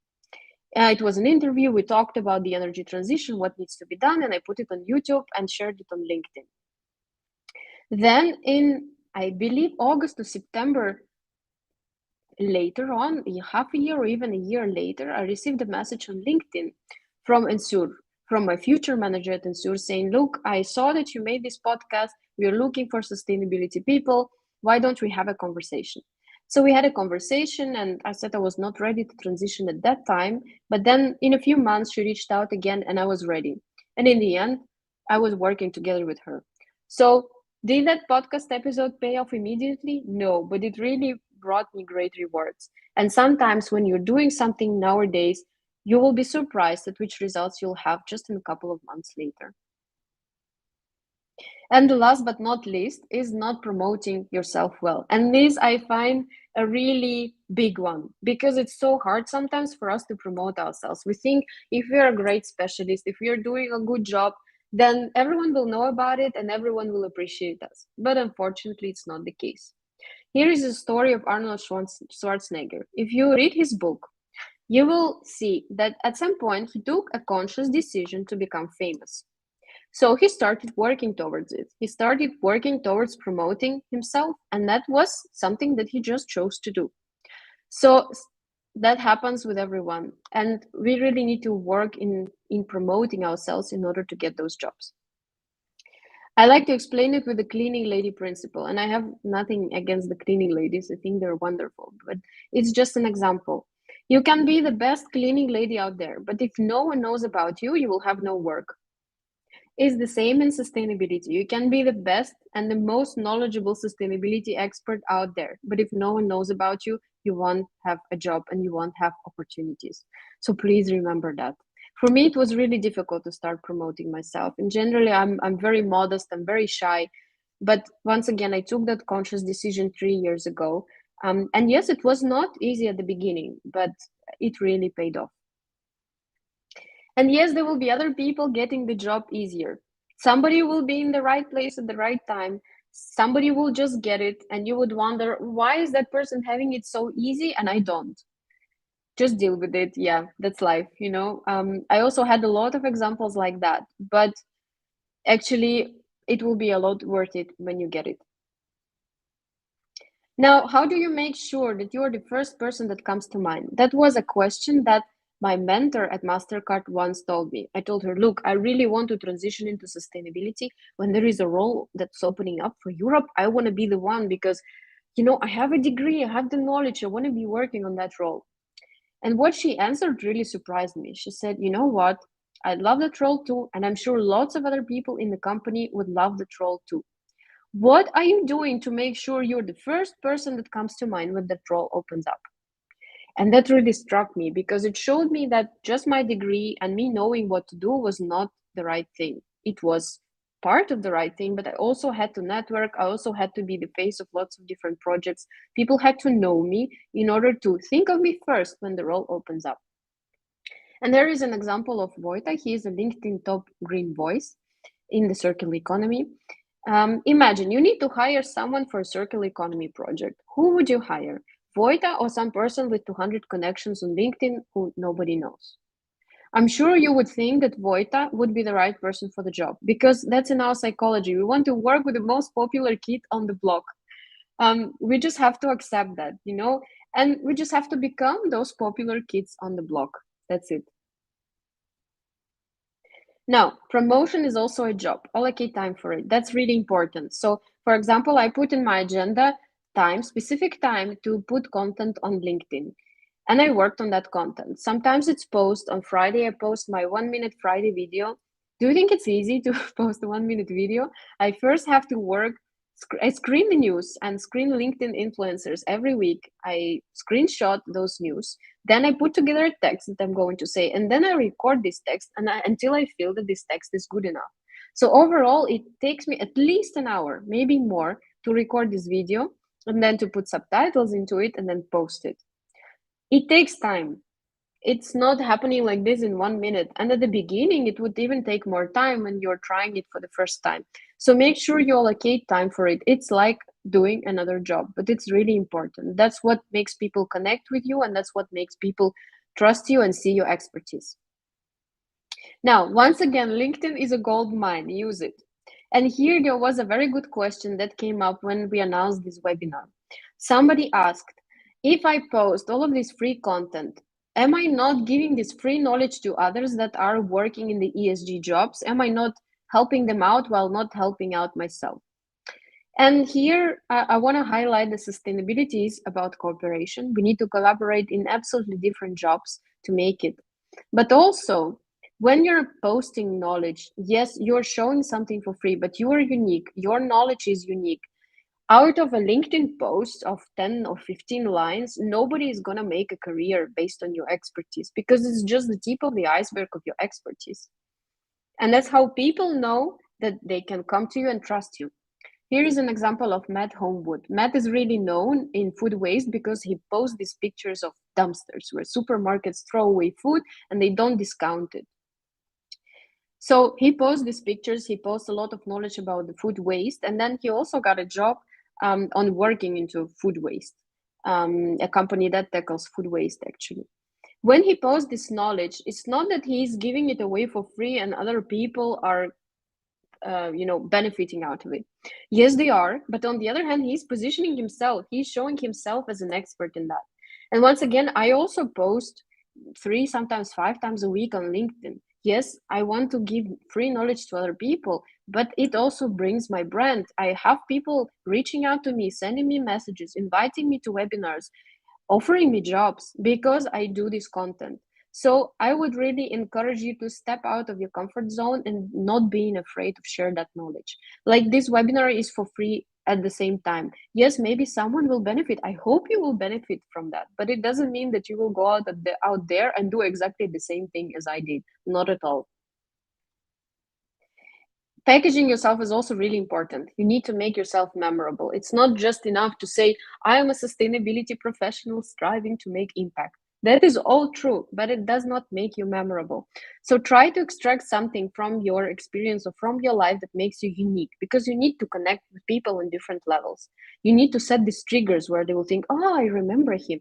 [SPEAKER 1] It was an interview. We talked about the energy transition, what needs to be done, and I put it on YouTube and shared it on LinkedIn. Then in, I believe, August to September, later on, half a year or even a year later, I received a message on LinkedIn from Ensur, from my future manager at Ensur, saying, look, I saw that you made this podcast. We are looking for sustainability people. Why don't we have a conversation? So we had a conversation, and I said I was not ready to transition at that time. But then in a few months, she reached out again, and I was ready. And in the end, I was working together with her. So did that podcast episode pay off immediately? No, but it really brought me great rewards. And sometimes when you're doing something nowadays, you will be surprised at which results you'll have just in a couple of months later. And the last but not least is not promoting yourself well. And this I find a really big one because it's so hard sometimes for us to promote ourselves. We think if we're a great specialist, if we're doing a good job, then everyone will know about it and everyone will appreciate us. But unfortunately, it's not the case. Here is the story of Arnold Schwarzenegger. If you read his book, you will see that at some point he took a conscious decision to become famous. So he started working towards it. He started working towards promoting himself, and that was something that he just chose to do. So that happens with everyone, and we really need to work in promoting ourselves in order to get those jobs. I like to explain it with the cleaning lady principle, and I have nothing against the cleaning ladies. I think they're wonderful, but it's just an example. You can be the best cleaning lady out there, but if no one knows about you, you will have no work. It's the same in sustainability. You can be the best and the most knowledgeable sustainability expert out there, but if no one knows about you, you won't have a job and you won't have opportunities. So please remember that. For me, it was really difficult to start promoting myself. And generally, I'm very modest, I'm very shy. But once again, I took that conscious decision 3 years ago. And yes, it was not easy at the beginning, but it really paid off. And yes, there will be other people getting the job easier. Somebody will be in the right place at the right time. Somebody will just get it, and you would wonder, why is that person having it so easy and I don't? Just deal with it. Yeah, that's life, you know. I also had a lot of examples like that, but actually, it will be a lot worth it when you get it. Now, how do you make sure that you're the first person that comes to mind? That was a question that My mentor at Mastercard once told me. I told her, look, I really want to transition into sustainability. When there is a role that's opening up for Europe, I want to be the one because, I have a degree, I have the knowledge, I want to be working on that role. And what she answered really surprised me. She said, you know what? I love that role too, and I'm sure lots of other people in the company would love that role too. What are you doing to make sure you're the first person that comes to mind when that role opens up? And that really struck me because it showed me that just my degree and me knowing what to do was not the right thing. It was part of the right thing, but I also had to network. I also had to be the face of lots of different projects. People had to know me in order to think of me first when the role opens up. And there is an example of Vojta. He is a LinkedIn top green voice in the circular economy. Imagine you need to hire someone for a circular economy project. Who would you hire? Vojta or some person with 200 connections on LinkedIn who nobody knows? I'm sure you would think that Vojta would be the right person for the job because that's in our psychology. We want to work with the most popular kid on the block. We just have to accept that, and we just have to become those popular kids on the block. That's it. Now, promotion is also a job. Allocate time for it. That's really important. So, for example, I put in my agenda specific time to put content on LinkedIn. And I worked on that content. Sometimes it's post on Friday. I post my 1 minute Friday video. Do you think it's easy to post a 1 minute video? I first have to work. I screen the news and screen LinkedIn influencers every week. I screenshot those news. Then I put together a text that I'm going to say, and then I record this text until I feel that this text is good enough. So overall, it takes me at least an hour, maybe more, to record this video and then to put subtitles into it and then post it. It takes time. It's not happening like this in 1 minute. And at the beginning, it would even take more time when you're trying it for the first time. So make sure you allocate time for it. It's like doing another job, but it's really important. That's what makes people connect with you, and that's what makes people trust you and see your expertise. Now, once again, LinkedIn is a gold mine. Use it. And here there was a very good question that came up when we announced this webinar. Somebody asked, if I post all of this free content, am I not giving this free knowledge to others that are working in the ESG jobs? Am I not helping them out while not helping out myself? And here I want to highlight the sustainability is about cooperation. We need to collaborate in absolutely different jobs to make it. But also, when you're posting knowledge, yes, you're showing something for free, but you are unique. Your knowledge is unique. Out of a LinkedIn post of 10 or 15 lines, nobody is going to make a career based on your expertise because it's just the tip of the iceberg of your expertise. And that's how people know that they can come to you and trust you. Here is an example of Matt Homewood. Matt is really known in food waste because he posts these pictures of dumpsters where supermarkets throw away food and they don't discount it. So he posts these pictures, he posts a lot of knowledge about the food waste, and then he also got a job on working into food waste, a company that tackles food waste actually. When he posts this knowledge, it's not that he's giving it away for free and other people are benefiting out of it. Yes, they are, but on the other hand, he's positioning himself. He's showing himself as an expert in that. And once again, I also post 3, sometimes 5 times a week on LinkedIn. Yes, I want to give free knowledge to other people, but it also brings my brand. I have people reaching out to me, sending me messages, inviting me to webinars, offering me jobs because I do this content. So I would really encourage you to step out of your comfort zone and not being afraid to share that knowledge. Like this webinar is for free at the same time. Yes, maybe someone will benefit. I hope you will benefit from that, but it doesn't mean that you will go out there and do exactly the same thing as I did. Not at all. Packaging yourself is also really important. You need to make yourself memorable. It's not just enough to say, I am a sustainability professional striving to make impact. That is all true, but it does not make you memorable. So try to extract something from your experience or from your life that makes you unique, because you need to connect with people on different levels. You need to set these triggers where they will think, oh, I remember him.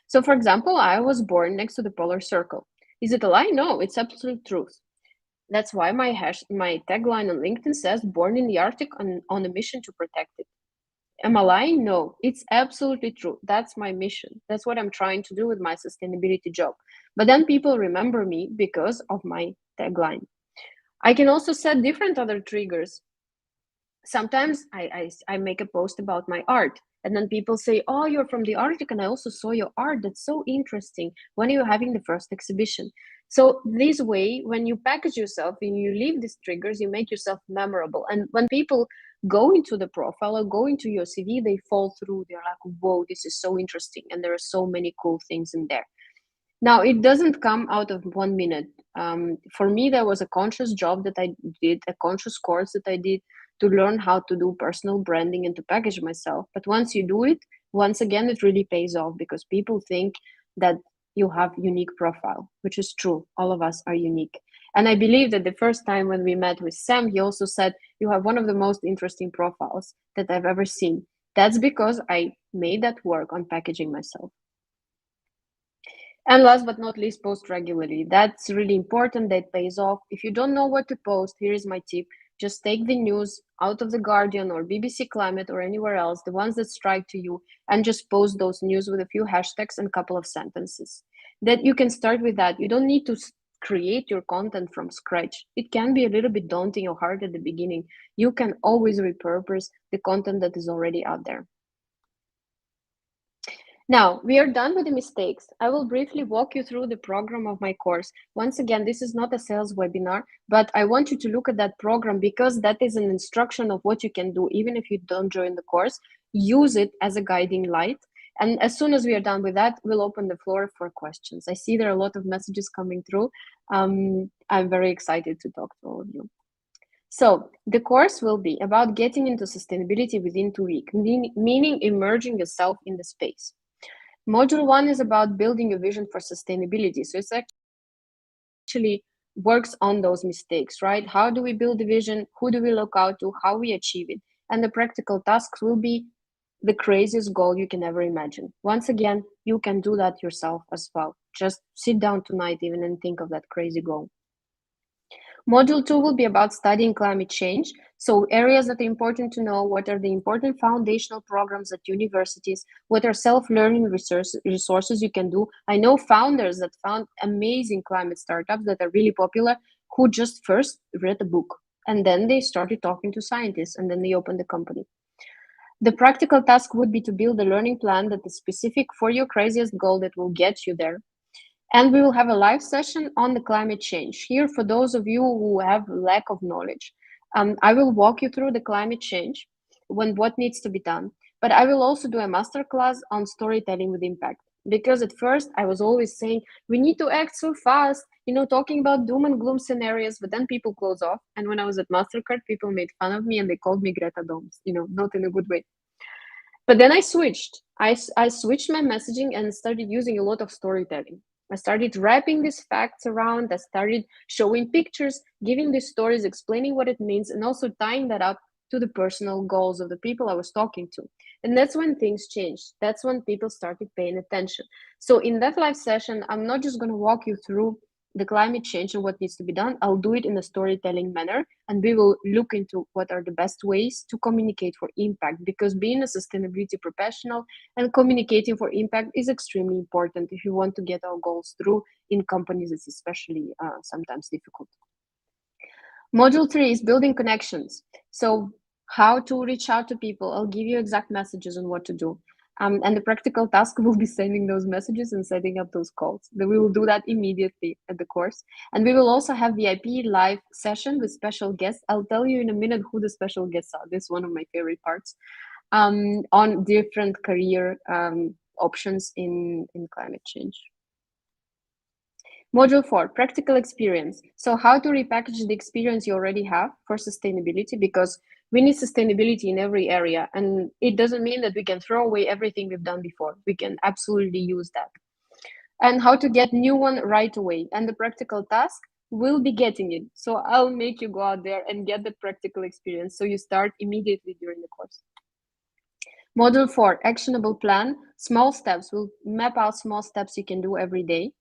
[SPEAKER 1] So for example, I was born next to the polar circle. Is it a lie? No, it's absolute truth. That's why my tagline on LinkedIn says "Born in the Arctic on a mission to protect it." Am I lying? No, it's absolutely true. That's my mission. That's what I'm trying to do with my sustainability job. But then people remember me because of my tagline. I can also set different other triggers. Sometimes I make a post about my art, and then people say, oh, you're from the Arctic and I also saw your art, that's so interesting, when are you having the first exhibition? So this way, when you package yourself and you leave these triggers, you make yourself memorable, and when people go into the profile or go into your CV, they fall through, they're like, whoa, this is so interesting, and there are so many cool things in there. Now, it doesn't come out of 1 minute. For me, there was a conscious job that I did, a conscious course that I did to learn how to do personal branding and to package myself. But once you do it, once again, it really pays off because people think that you have unique profile, which is true. All of us are unique. And I believe that the first time when we met with Sam, he also said, you have one of the most interesting profiles that I've ever seen. That's because I made that work on packaging myself. And last but not least, post regularly. That's really important. That pays off. If you don't know what to post, here is my tip. Just take the news out of the Guardian or BBC Climate or anywhere else, the ones that strike to you, and just post those news with a few hashtags and a couple of sentences. That you can start with that. You don't need to create your content from scratch. It can be a little bit daunting or hard at the beginning. You can always repurpose the content that is already out there. Now, we are done with the mistakes. I will briefly walk you through the program of my course. Once again, this is not a sales webinar, but I want you to look at that program because that is an instruction of what you can do, even if you don't join the course. Use it as a guiding light. And as soon as we are done with that, we'll open the floor for questions. I see there are a lot of messages coming through. I'm very excited to talk to all of you. So the course will be about getting into sustainability within 2 weeks, meaning immersing yourself in the space. Module 1 is about building a vision for sustainability. So it's actually works on those mistakes, right? How do we build a vision? Who do we look out to? How we achieve it? And the practical tasks will be the craziest goal you can ever imagine. Once again, you can do that yourself as well. Just sit down tonight even and think of that crazy goal. Module 2 will be about studying climate change. So areas that are important to know, what are the important foundational programs at universities, what are self-learning resources you can do. I know founders that found amazing climate startups that are really popular who just first read a book and then they started talking to scientists and then they opened the company. The practical task would be to build a learning plan that is specific for your craziest goal that will get you there. And we will have a live session on the climate change. Here, for those of you who have lack of knowledge, I will walk you through the climate change, what needs to be done. But I will also do a masterclass on storytelling with impact. Because at first I was always saying, we need to act so fast, talking about doom and gloom scenarios, but then people close off. And when I was at Mastercard, people made fun of me and they called me Greta Doms, not in a good way. But then I switched. I switched my messaging and started using a lot of storytelling. I started wrapping these facts around. I started showing pictures, giving these stories, explaining what it means, and also tying that up to the personal goals of the people I was talking to. And that's when things changed. That's when people started paying attention. So in that live session, I'm not just going to walk you through the climate change and what needs to be done. I'll do it in a storytelling manner, and we will look into what are the best ways to communicate for impact, because being a sustainability professional and communicating for impact is extremely important if you want to get our goals through in companies. It's especially sometimes difficult. Module 3 is building connections. So how to reach out to people. I'll give you exact messages on what to do. And the practical task will be sending those messages and setting up those calls. We will do that immediately at the course. And we will also have VIP live session with special guests. I'll tell you in a minute who the special guests are. This is one of my favorite parts, on different career options in climate change. Module 4, practical experience. So how to repackage the experience you already have for sustainability, because we need sustainability in every area. And it doesn't mean that we can throw away everything we've done before. We can absolutely use that. And how to get new one right away. And the practical task will be getting it. So I'll make you go out there and get the practical experience. So you start immediately during the course. Module 4, actionable plan. Small steps. We'll map out small steps you can do every day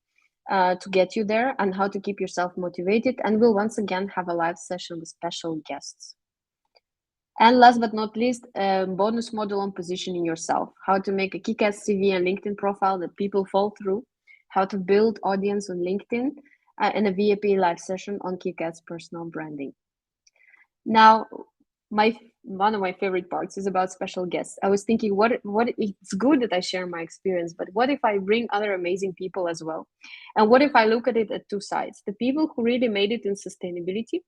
[SPEAKER 1] to get you there, and how to keep yourself motivated. And we'll once again have a live session with special guests. And last but not least, a bonus module on positioning yourself, how to make a kick-ass CV and LinkedIn profile that people fall through, how to build audience on LinkedIn, and a VIP live session on kick-ass personal branding. Now, one of my favorite parts is about special guests. I was thinking, what it's good that I share my experience, but what if I bring other amazing people as well? And what if I look at it at two sides? The people who really made it in sustainability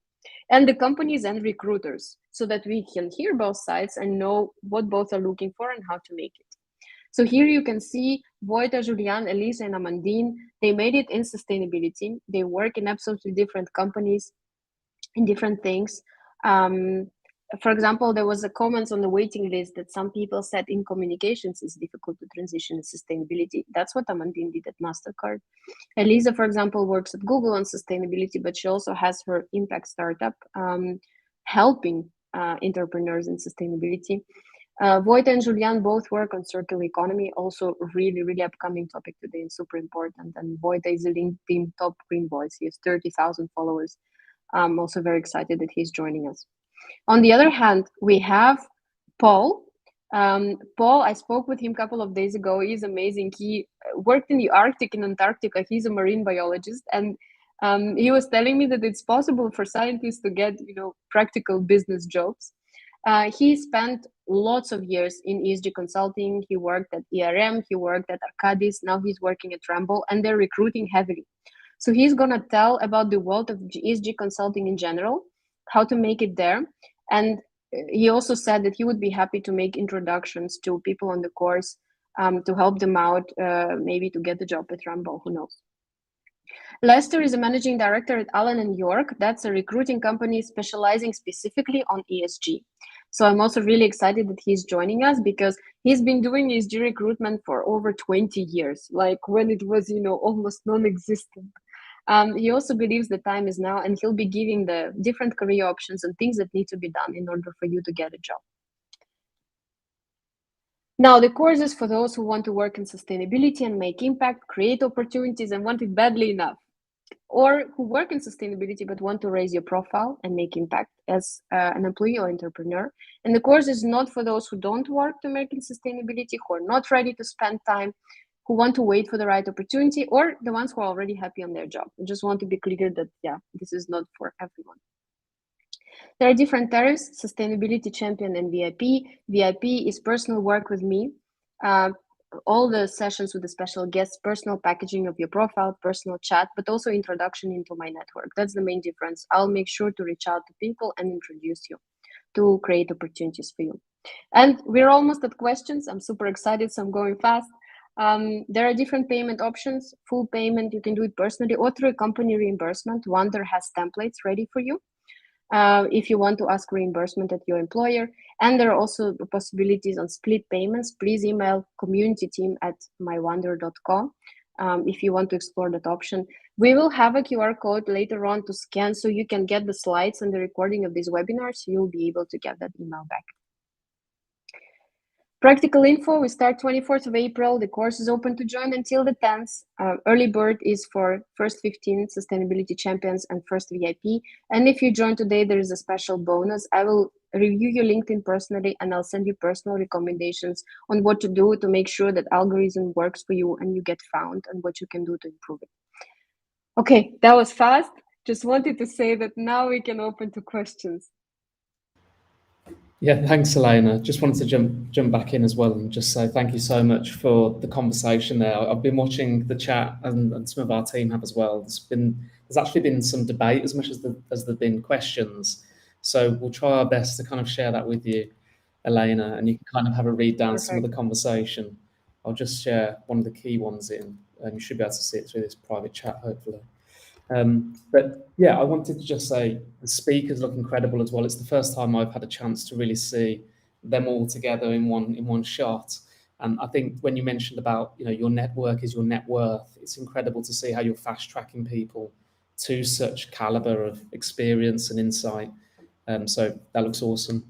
[SPEAKER 1] and the companies and recruiters, so that we can hear both sides and know what both are looking for and how to make it. So here you can see Voita, Julian, Elisa, and Amandine. They made it in sustainability. They work in absolutely different companies, in different things. For example, there was a comment on the waiting list that some people said in communications is difficult to transition in sustainability. That's what Amandine did at Mastercard. Elisa, for example, works at Google on sustainability, but she also has her impact startup helping entrepreneurs in sustainability. Voita and Julian both work on circular economy, also really, really upcoming topic today and super important. And Voita is a LinkedIn top green voice. He has 30,000 followers. I'm also very excited that he's joining us. On the other hand, we have Paul. Paul, I spoke with him a couple of days ago. He's amazing. He worked in the Arctic and Antarctica. He's a marine biologist, and he was telling me that it's possible for scientists to get, practical business jobs. He spent lots of years in ESG consulting. He worked at ERM. He worked at Arcadis. Now he's working at Rambo, and they're recruiting heavily. So he's gonna tell about the world of ESG consulting in general, how to make it there, and he also said that he would be happy to make introductions to people on the course to help them out, maybe to get the job at Rambo, who knows. Lester is a managing director at Allen & York. That's a recruiting company specializing specifically on ESG. So I'm also really excited that he's joining us because he's been doing ESG recruitment for over 20 years, like when it was, almost non-existent. He also believes the time is now, and he'll be giving the different career options and things that need to be done in order for you to get a job. Now, the course is for those who want to work in sustainability and make impact, create opportunities, and want it badly enough, or who work in sustainability but want to raise your profile and make impact as an employee or entrepreneur. And the course is not for those who don't work to make in sustainability, who are not ready to spend time, who want to wait for the right opportunity, or the ones who are already happy on their job. I just want to be clear that, this is not for everyone. There are different tariffs, sustainability champion and VIP. VIP is personal work with me. All the sessions with the special guests, personal packaging of your profile, personal chat, but also introduction into my network. That's the main difference. I'll make sure to reach out to people and introduce you to create opportunities for you. And we're almost at questions. I'm super excited, so I'm going fast. There are different payment options. Full payment, you can do it personally or through a company reimbursement. WONDR has templates ready for you if you want to ask reimbursement at your employer. And there are also possibilities on split payments. Please email communityteam@mywonder.com if you want to explore that option. We will have a QR code later on to scan so you can get the slides and the recording of this webinar, so you'll be able to get that email back. Practical info, we start 24th of April. The course is open to join until the 10th. Early bird is for first 15 sustainability champions and first VIP. And if you join today, there is a special bonus. I will review your LinkedIn personally, and I'll send you personal recommendations on what to do to make sure that algorithm works for you and you get found, and what you can do to improve it. Okay, that was fast. Just wanted to say that now we can open to questions.
[SPEAKER 2] Yeah, thanks, Elena. Just wanted to jump back in as well and just say thank you so much for the conversation there. I've been watching the chat, and some of our team have as well. There's actually been some debate as much as there've been questions. So we'll try our best to kind of share that with you, Elena, and you can kind of have a read down some of the conversation. I'll just share one of the key ones in, and you should be able to see it through this private chat, hopefully. But yeah, I wanted to just say the speakers look incredible as well. It's the first time I've had a chance to really see them all together in one shot. And I think when you mentioned about, your network is your net worth, it's incredible to see how you're fast tracking people to such caliber of experience and insight. So that looks awesome.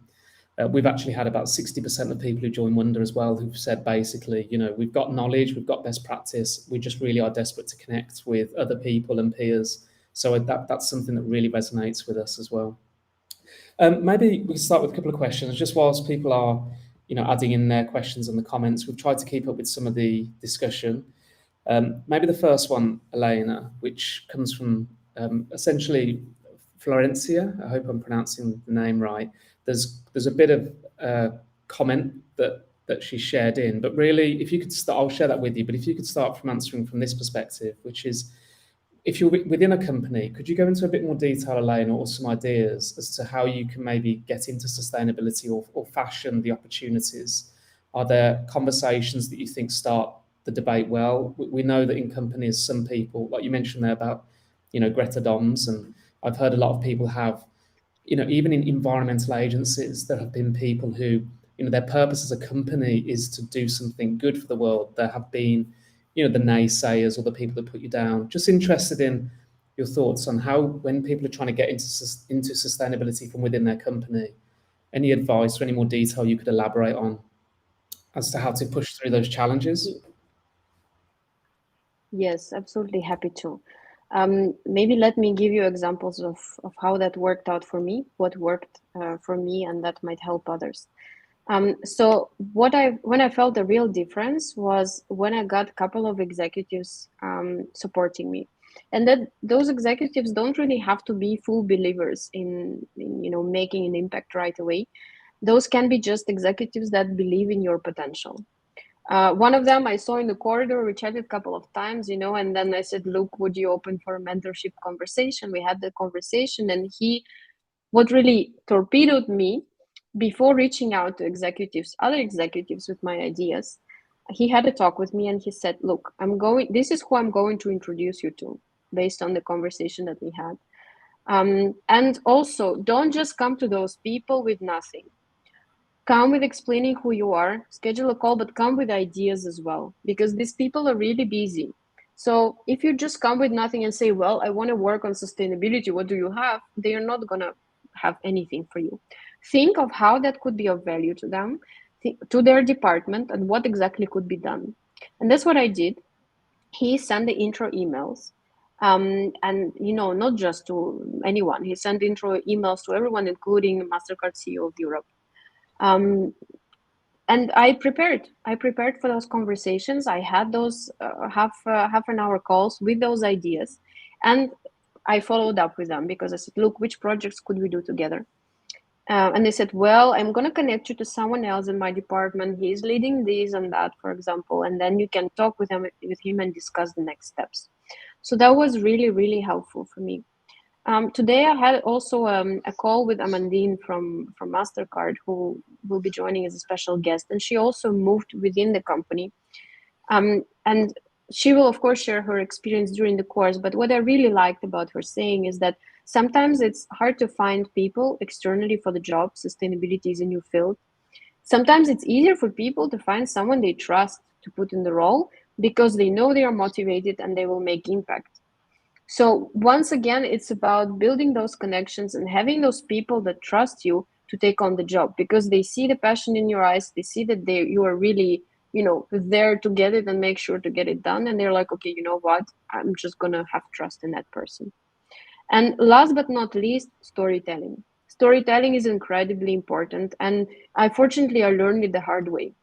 [SPEAKER 2] We've actually had about 60% of people who join WONDR as well who've said basically, we've got knowledge, we've got best practice, we just really are desperate to connect with other people and peers. So that's something that really resonates with us as well. Maybe we can start with a couple of questions, just whilst people are, adding in their questions in the comments. We've tried to keep up with some of the discussion. Maybe the first one, Elena, which comes from essentially Florencia. I hope I'm pronouncing the name right. There's a bit of comment that she shared in, but really, if you could start, I'll share that with you. But if you could start from answering from this perspective, which is, if you're within a company, could you go into a bit more detail, Elaine, or some ideas as to how you can maybe get into sustainability or fashion the opportunities? Are there conversations that you think start the debate well? We know that in companies, some people, like you mentioned there about, Greta Doms, and I've heard a lot of people have, even in environmental agencies, there have been people who, their purpose as a company is to do something good for the world. There have been, the naysayers or the people that put you down. Just interested in your thoughts on how, when people are trying to get into sustainability from within their company, any advice or any more detail you could elaborate on as to how to push through those challenges?
[SPEAKER 1] Yes, absolutely happy to. Maybe let me give you examples of how that worked out for me, what worked for me, and that might help others. So when I felt the real difference was when I got a couple of executives supporting me, and that those executives don't really have to be full believers in making an impact right away. Those can be just executives that believe in your potential. One of them I saw in the corridor. We chatted a couple of times, and then I said, "Look, would you open for a mentorship conversation?" We had the conversation, and what really torpedoed me before reaching out to other executives with my ideas, he had a talk with me and he said, "Look, this is who I'm going to introduce you to based on the conversation that we had. And also, don't just come to those people with nothing. Come with explaining who you are, schedule a call, but come with ideas as well, because these people are really busy. So if you just come with nothing and say, well, I want to work on sustainability, what do you have? They are not going to have anything for you. Think of how that could be of value to them, to their department, and what exactly could be done. And that's what I did. He sent the intro emails. And not just to anyone. He sent intro emails to everyone, including Mastercard CEO of Europe. And I prepared for those conversations. I had those half an hour calls with those ideas, and I followed up with them because I said, look, which projects could we do together? And they said, well, I'm going to connect you to someone else in my department. He's leading this and that, for example, and then you can talk with him and discuss the next steps. So that was really, really helpful for me. Today I had also a call with Amandine from Mastercard, who will be joining as a special guest, and she also moved within the company. And she will, of course, share her experience during the course. But what I really liked about her saying is that sometimes it's hard to find people externally for the job. Sustainability is a new field. Sometimes it's easier for people to find someone they trust to put in the role because they know they are motivated and they will make impact. So once again, it's about building those connections and having those people that trust you to take on the job, because they see the passion in your eyes. They see that you are really, there to get it and make sure to get it done. And they're like, okay, you know what? I'm just going to have trust in that person. And last but not least, storytelling. Storytelling is incredibly important. And fortunately, I learned it the hard way.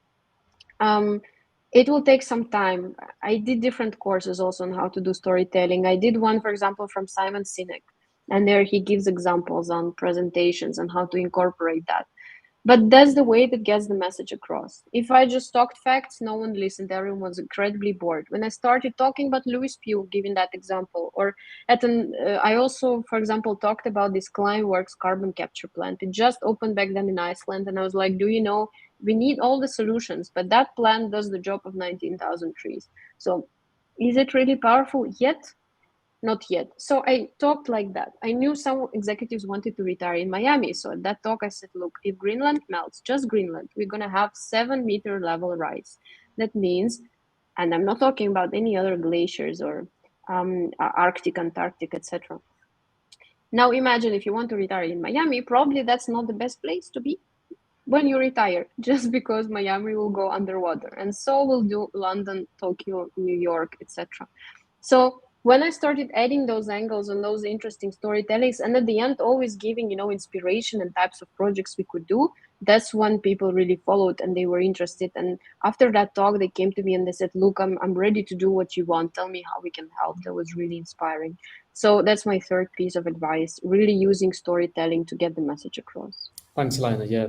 [SPEAKER 1] It will take some time. I did different courses also on how to do storytelling. I did one, for example, from Simon Sinek, and there he gives examples on presentations and how to incorporate that. But that's the way that gets the message across. If I just talked facts, no one listened. Everyone was incredibly bored. When I started talking about Louis Pugh, giving that example, or I also, for example, talked about this Climeworks carbon capture plant. It just opened back then in Iceland, and I was like, do you know, we need all the solutions, but that plant does the job of 19,000 trees. So is it really powerful yet? Not yet. So I talked like that. I knew some executives wanted to retire in Miami. So at that talk, I said, look, if Greenland melts, just Greenland, we're going to have 7-meter level rise. That means, and I'm not talking about any other glaciers or Arctic, Antarctic, etc. Now imagine if you want to retire in Miami, probably that's not the best place to be when you retire, just because Miami will go underwater. And so will do London, Tokyo, New York, etc. So when I started adding those angles and those interesting storytellings, and at the end, always giving, inspiration and types of projects we could do, that's when people really followed and they were interested. And after that talk, they came to me and they said, look, I'm ready to do what you want. Tell me how we can help. That was really inspiring. So that's my third piece of advice, really using storytelling to get the message across.
[SPEAKER 2] Thanks, Elena. Yeah,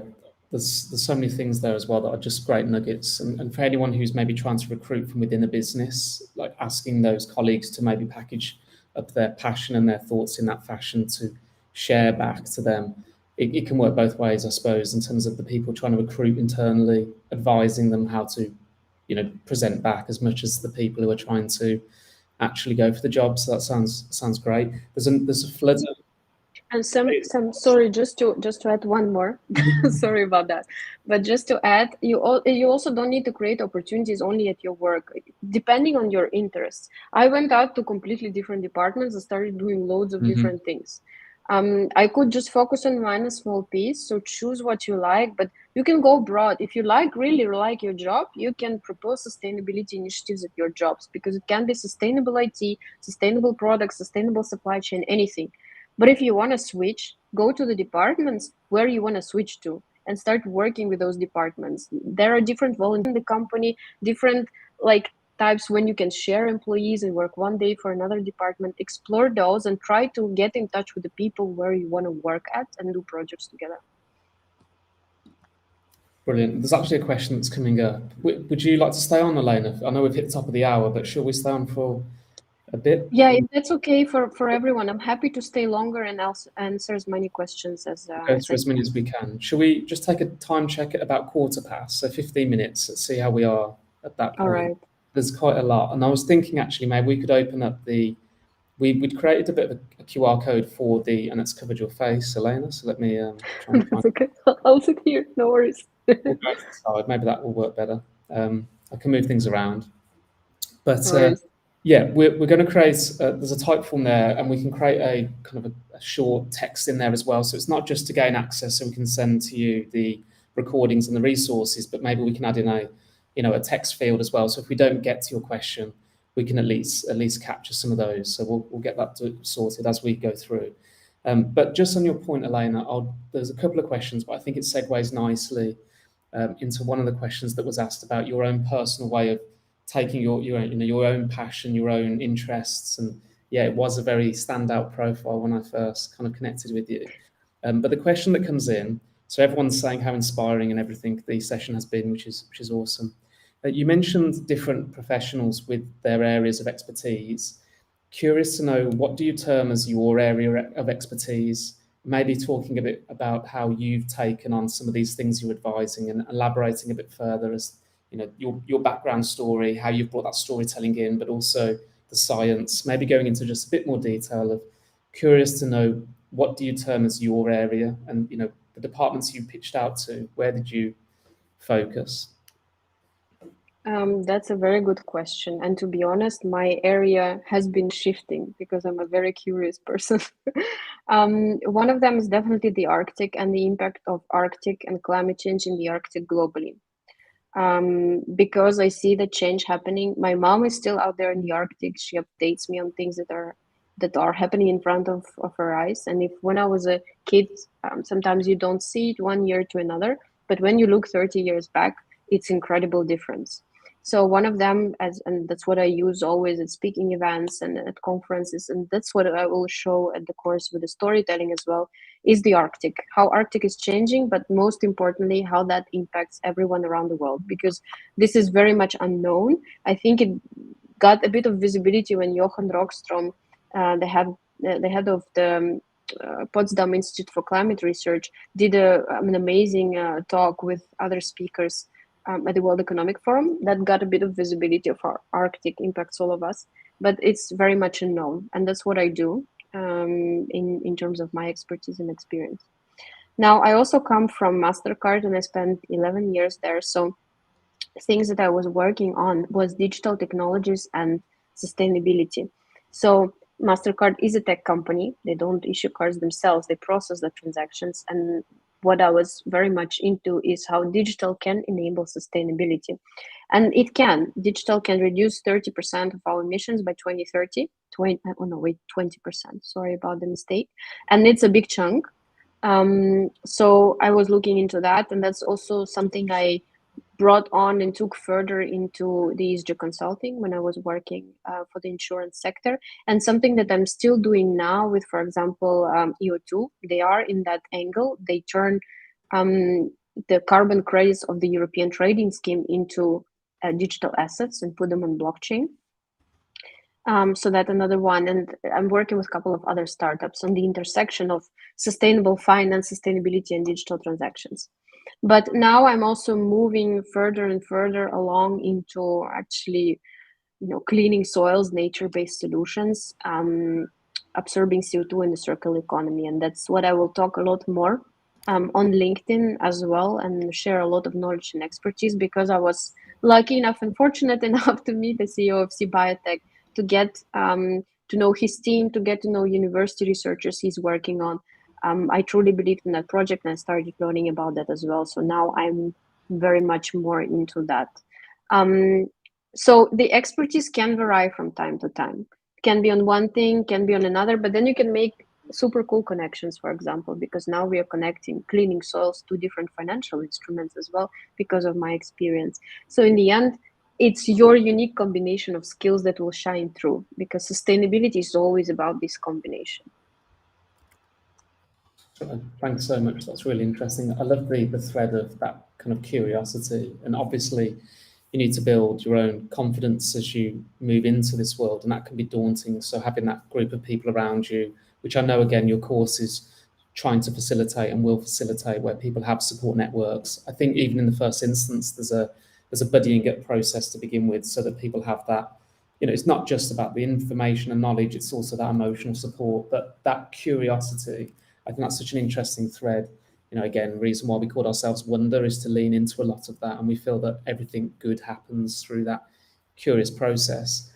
[SPEAKER 2] there's so many things there as well that are just great nuggets. And for anyone who's maybe trying to recruit from within a business, like asking those colleagues to maybe package up their passion and their thoughts in that fashion to share back to them. It can work both ways, I suppose, in terms of the people trying to recruit internally, advising them how to, present back as much as the people who are trying to actually go for the job. So that sounds great. There's a flood of
[SPEAKER 1] And some sorry, just to add one more. Sorry about that, but just to add, you also don't need to create opportunities only at your work, depending on your interests. I went out to completely different departments and started doing loads of
[SPEAKER 2] Mhm.
[SPEAKER 1] different things. I could just focus on one a small piece, so choose what you like, but you can go broad. If you really like your job, you can propose sustainability initiatives at your jobs, because it can be sustainable IT, sustainable products, sustainable supply chain, anything. But if you want to switch, go to the departments where you want to switch to and start working with those departments. There are different volunteers in the company, different like types when you can share employees and work one day for another department. Explore those and try to get in touch with the people where you want to work at and do projects together.
[SPEAKER 2] Brilliant. There's actually a question that's coming up. Would you like to stay on, Elena? I know we've hit the top of the hour, but shall we stay on for a bit?
[SPEAKER 1] Yeah, if that's okay for everyone, I'm happy to stay longer and also answer as many questions
[SPEAKER 2] Go
[SPEAKER 1] as
[SPEAKER 2] through
[SPEAKER 1] I
[SPEAKER 2] as many
[SPEAKER 1] can.
[SPEAKER 2] as we can. Shall we just take a time check at about quarter past, so 15 minutes, let's see how we are at that
[SPEAKER 1] All
[SPEAKER 2] point.
[SPEAKER 1] right.
[SPEAKER 2] There's quite a lot. And I was thinking actually maybe we could open up we'd created a bit of a QR code for and it's covered your face, Elena. So let me try and find
[SPEAKER 1] That's okay. I'll sit here. No worries.
[SPEAKER 2] we'll go to the side. Maybe that will work better. I can move things around. But
[SPEAKER 1] No worries.
[SPEAKER 2] yeah, we're going to create, there's a type form there, and we can create a kind of a short text in there as well. So it's not just to gain access, so we can send to you the recordings and the resources, but maybe we can add in a text field as well. So if we don't get to your question, we can at least capture some of those. So we'll get that sorted as we go through. But just on your point, Elena, there's a couple of questions, but I think it segues nicely into one of the questions that was asked about your own personal way of taking your own passion, your own interests, and yeah, it was a very standout profile when I first kind of connected with you. But the question that comes in, so everyone's saying how inspiring and everything the session has been, which is awesome. You mentioned different professionals with their areas of expertise. Curious to know, what do you term as your area of expertise? Maybe talking a bit about how you've taken on some of these things you're advising and elaborating a bit further as your background story, how you've brought that storytelling in, but also the science. Maybe going into just a bit more detail of curious to know, what do you term as your area, and the departments you pitched out to, where did you focus?
[SPEAKER 1] That's a very good question. And to be honest, my area has been shifting because I'm a very curious person. One of them is definitely the Arctic and the impact of Arctic and climate change in the Arctic globally. Because I see the change happening. My mom is still out there in the Arctic. She updates me on things that are happening in front of her eyes. And if when I was a kid, sometimes you don't see it 1 year to another, but when you look 30 years back, it's incredible difference. So one of them, and that's what I use always at speaking events and at conferences, and that's what I will show at the course with the storytelling as well, is the Arctic, how Arctic is changing, but most importantly, how that impacts everyone around the world, because this is very much unknown. I think it got a bit of visibility when Johan Rockstrom, the head of the Potsdam Institute for Climate Research, did an amazing talk with other speakers at the World Economic Forum that got a bit of visibility of how Arctic impacts all of us, but it's very much unknown, and that's what I do in terms of my expertise and experience. Now, I also come from Mastercard, and I spent 11 years there. So things that I was working on was digital technologies and sustainability. So Mastercard is a tech company. They don't issue cards themselves. They process the transactions, and what I was very much into is how digital can enable sustainability. And it can. Digital can reduce 30% of our emissions by 2030. 20%. Sorry about the mistake. And it's a big chunk. So I was looking into that, and that's also something I brought on and took further into the ESG consulting when I was working for the insurance sector, and something that I'm still doing now with, for example, EO2. They are in that angle. They turn the carbon credits of the European trading scheme into digital assets and put them on blockchain. So that's another one. And I'm working with a couple of other startups on the intersection of sustainable finance, sustainability, and digital transactions. But now I'm also moving further and further along into actually, cleaning soils, nature-based solutions, absorbing CO2 in the circular economy. And that's what I will talk a lot more on LinkedIn as well, and share a lot of knowledge and expertise, because I was lucky enough and fortunate enough to meet the CEO of C Biotech, to get to know his team, to get to know university researchers he's working on. I truly believed in that project, and I started learning about that as well. So now I'm very much more into that. So the expertise can vary from time to time. Can be on one thing, can be on another, but then you can make super cool connections, for example, because now we are connecting cleaning soils to different financial instruments as well, because of my experience. So in the end, it's your unique combination of skills that will shine through, because sustainability is always about this combination.
[SPEAKER 2] Thanks so much. That's really interesting. I love the thread of that kind of curiosity. And obviously, you need to build your own confidence as you move into this world, and that can be daunting. So having that group of people around you, which I know, again, your course is trying to facilitate and will facilitate, where people have support networks. I think even in the first instance, there's a buddying up process to begin with, so that people have that. It's not just about the information and knowledge; it's also that emotional support, but that curiosity. I think that's such an interesting thread. Again, reason why we call ourselves WONDR is to lean into a lot of that, and we feel that everything good happens through that curious process.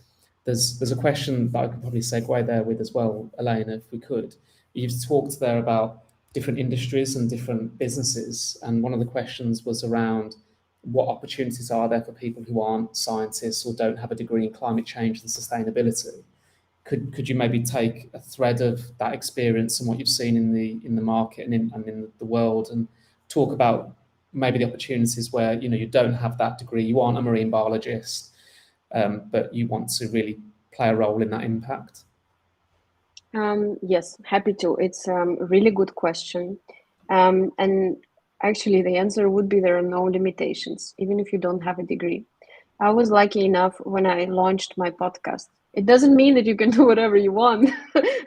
[SPEAKER 2] There's a question that I could probably segue there with as well, Elena, if we could. You've talked there about different industries and different businesses, and one of the questions was around what opportunities are there for people who aren't scientists or don't have a degree in climate change and sustainability. Could you maybe take a thread of that experience and what you've seen in the market and in the world, and talk about maybe the opportunities where you don't have that degree, you aren't a marine biologist, but you want to really play a role in that impact?
[SPEAKER 1] Yes, happy to. It's a really good question. And actually, the answer would be there are no limitations, even if you don't have a degree. I was lucky enough when I launched my podcast. It doesn't mean that you can do whatever you want,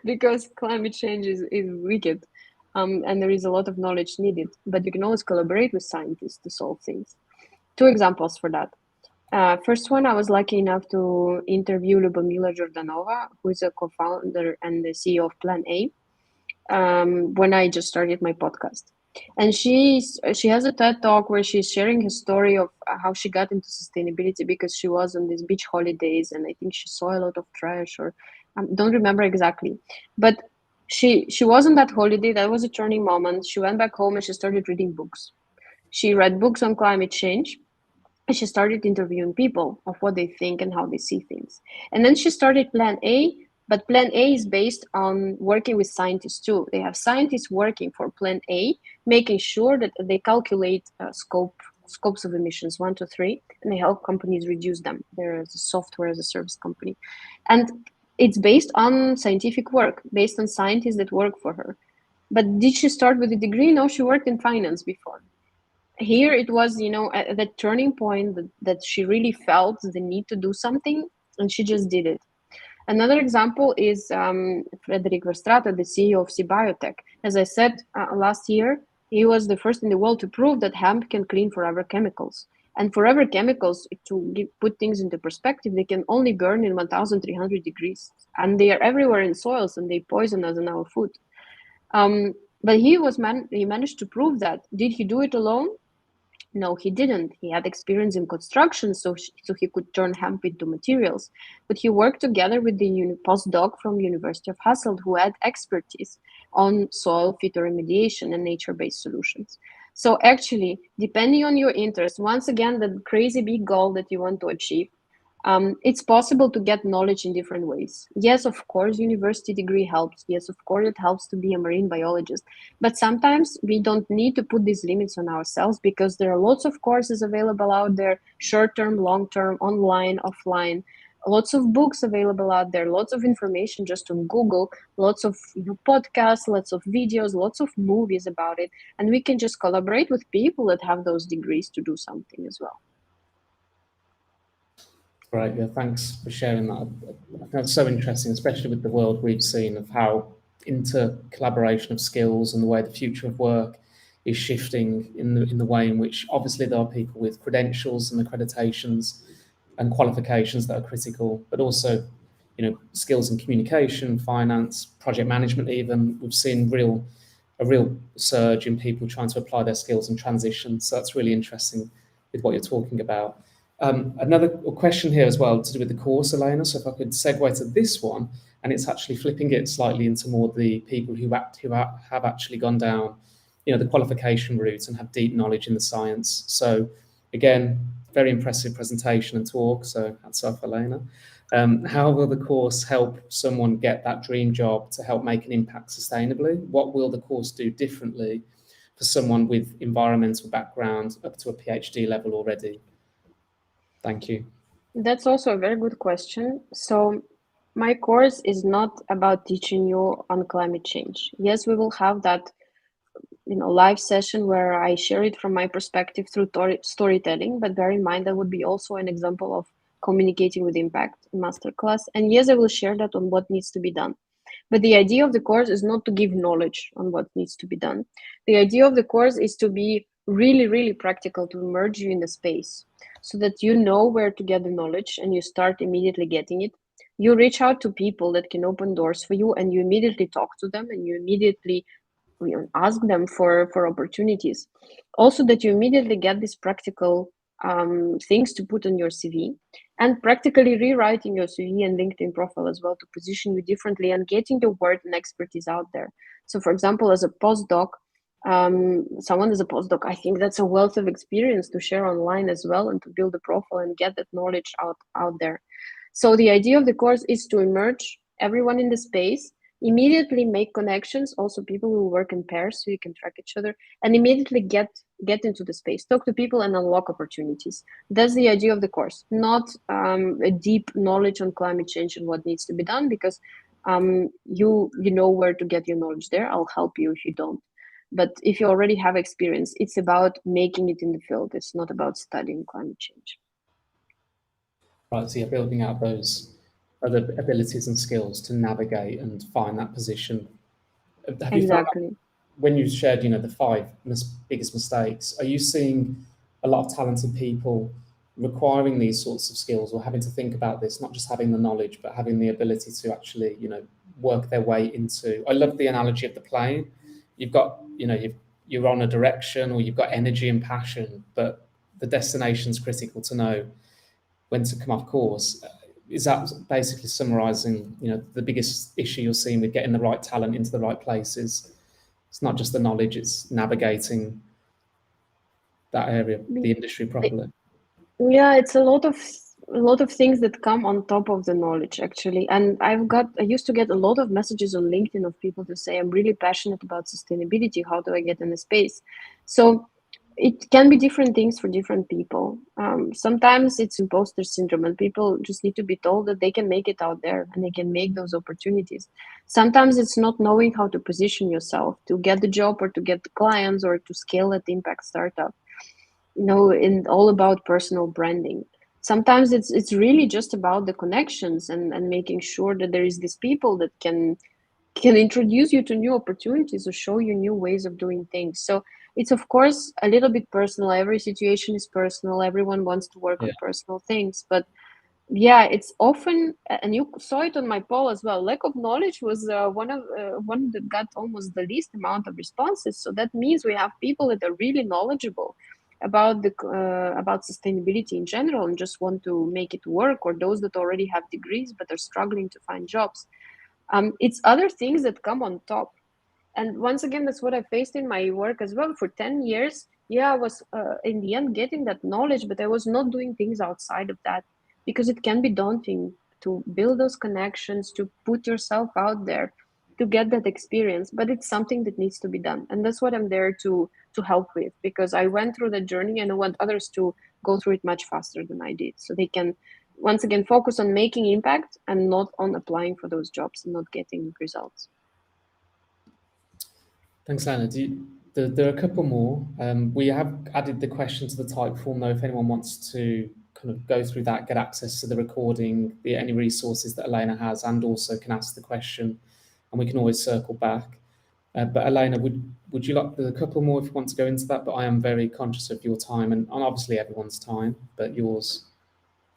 [SPEAKER 1] because climate change is wicked, and there is a lot of knowledge needed. But you can always collaborate with scientists to solve things. Two examples for that. First one, I was lucky enough to interview Lubomila Jordanova, who is a co-founder and the CEO of Plan A, when I just started my podcast. And she has a TED talk where she's sharing her story of how she got into sustainability, because she was on these beach holidays, and I think she saw a lot of trash, or don't remember exactly. But she was on that holiday. That was a turning moment. She went back home and she started reading books. She read books on climate change, and she started interviewing people of what they think and how they see things. And then she started Plan A, but Plan A is based on working with scientists too. They have scientists working for Plan A, making sure that they calculate scopes of emissions 1 to 3, and they help companies reduce them. They're a software as a service company. And it's based on scientific work, based on scientists that work for her. But did she start with a degree? No, she worked in finance before. Here it was, at that turning point that she really felt the need to do something, and she just did it. Another example is Frederic Verstraete, the CEO of C Biotech. As I said, last year, he was the first in the world to prove that hemp can clean forever chemicals. And forever chemicals, to put things into perspective, they can only burn in 1,300 degrees. And they are everywhere in soils, and they poison us in our food. But he managed to prove that. Did he do it alone? No, he didn't. He had experience in construction, so he could turn hemp into materials. But he worked together with the postdoc from University of Hasselt, who had expertise, on soil phytoremediation and nature-based solutions. So actually, depending on your interest, once again, the crazy big goal that you want to achieve, it's possible to get knowledge in different ways. Yes, of course, university degree helps. Yes, of course, it helps to be a marine biologist. But sometimes we don't need to put these limits on ourselves because there are lots of courses available out there, short term, long term, online, offline. Lots of books available out there, lots of information just on Google, lots of podcasts, lots of videos, lots of movies about it. And we can just collaborate with people that have those degrees to do something as well.
[SPEAKER 2] Great, yeah, thanks for sharing that. I think that's so interesting, especially with the world we've seen of how inter-collaboration of skills and the way the future of work is shifting in the way in which obviously there are people with credentials and accreditations and qualifications that are critical, but also, skills in communication, finance, project management even. We've seen a real surge in people trying to apply their skills and transition. So that's really interesting with what you're talking about. Another question here as well to do with the course, Elena. So if I could segue to this one, and it's actually flipping it slightly into more the people who have actually gone down, the qualification route and have deep knowledge in the science. So again, very impressive presentation and talk. So hats off, Elena. How will the course help someone get that dream job to help make an impact sustainably? What will the course do differently for someone with environmental background up to a PhD level already? Thank you.
[SPEAKER 1] That's also a very good question. So, my course is not about teaching you on climate change. Yes, we will have that, live session where I share it from my perspective through storytelling. But bear in mind that would be also an example of communicating with impact in masterclass. And yes, I will share that on what needs to be done. But the idea of the course is not to give knowledge on what needs to be done. The idea of the course is to be really, really practical, to immerse you in the space so that you know where to get the knowledge and you start immediately getting it. You reach out to people that can open doors for you and you immediately talk to them and you immediately ask them for opportunities. Also, that you immediately get these practical things to put on your CV and practically rewriting your CV and LinkedIn profile as well to position you differently and getting your word and expertise out there. So, for example, as a postdoc, someone as a postdoc, I think that's a wealth of experience to share online as well and to build a profile and get that knowledge out there. So the idea of the course is to emerge everyone in the space, immediately make connections, also people who work in pairs so you can track each other, and immediately get into the space, talk to people and unlock opportunities. That's the idea of the course, not a deep knowledge on climate change and what needs to be done, because you know where to get your knowledge there. I'll help you if you don't. But if you already have experience, it's about making it in the field. It's not about studying climate change.
[SPEAKER 2] Right, so you're building out those other abilities and skills to navigate and find that position. Have you found that
[SPEAKER 1] Exactly.
[SPEAKER 2] when you shared, the five biggest mistakes, are you seeing a lot of talented people requiring these sorts of skills or having to think about this, not just having the knowledge, but having the ability to actually, work their way into? I love the analogy of the plane. You've got, you're on a direction or you've got energy and passion, but the destination's critical to know when to come off course. Is that basically summarising, the biggest issue you're seeing with getting the right talent into the right places? It's not just the knowledge; it's navigating that area, the industry properly.
[SPEAKER 1] Yeah, it's a lot of things that come on top of the knowledge actually. And I used to get a lot of messages on LinkedIn of people to say, I'm really passionate about sustainability. How do I get in the space? So it can be different things for different people. Sometimes it's imposter syndrome, and people just need to be told that they can make it out there and they can make those opportunities. Sometimes it's not knowing how to position yourself to get the job or to get the clients or to scale that impact startup. In all about personal branding. Sometimes it's really just about the connections and making sure that there is these people that can introduce you to new opportunities or show you new ways of doing things. So it's of course a little bit personal. Every situation is personal. Everyone wants to work
[SPEAKER 2] Yeah,
[SPEAKER 1] on personal things, but yeah, it's often, and you saw it on my poll as well. Lack of knowledge was one that got almost the least amount of responses. So that means we have people that are really knowledgeable about sustainability in general and just want to make it work, or those that already have degrees but are struggling to find jobs. It's other things that come on top. And once again, that's what I faced in my work as well. For 10 years, yeah, I was in the end getting that knowledge, but I was not doing things outside of that because it can be daunting to build those connections, to put yourself out there, to get that experience. But it's something that needs to be done. And that's what I'm there to help with, because I went through the journey and I want others to go through it much faster than I did. So they can once again focus on making impact and not on applying for those jobs and not getting results.
[SPEAKER 2] Thanks, Anna. There are a couple more. We have added the question to the type form, though, if anyone wants to kind of go through that, get access to the recording, any resources that Elena has, and also can ask the question, and we can always circle back. But Elena, would you like a couple more if you want to go into that? But I am very conscious of your time and obviously everyone's time, but yours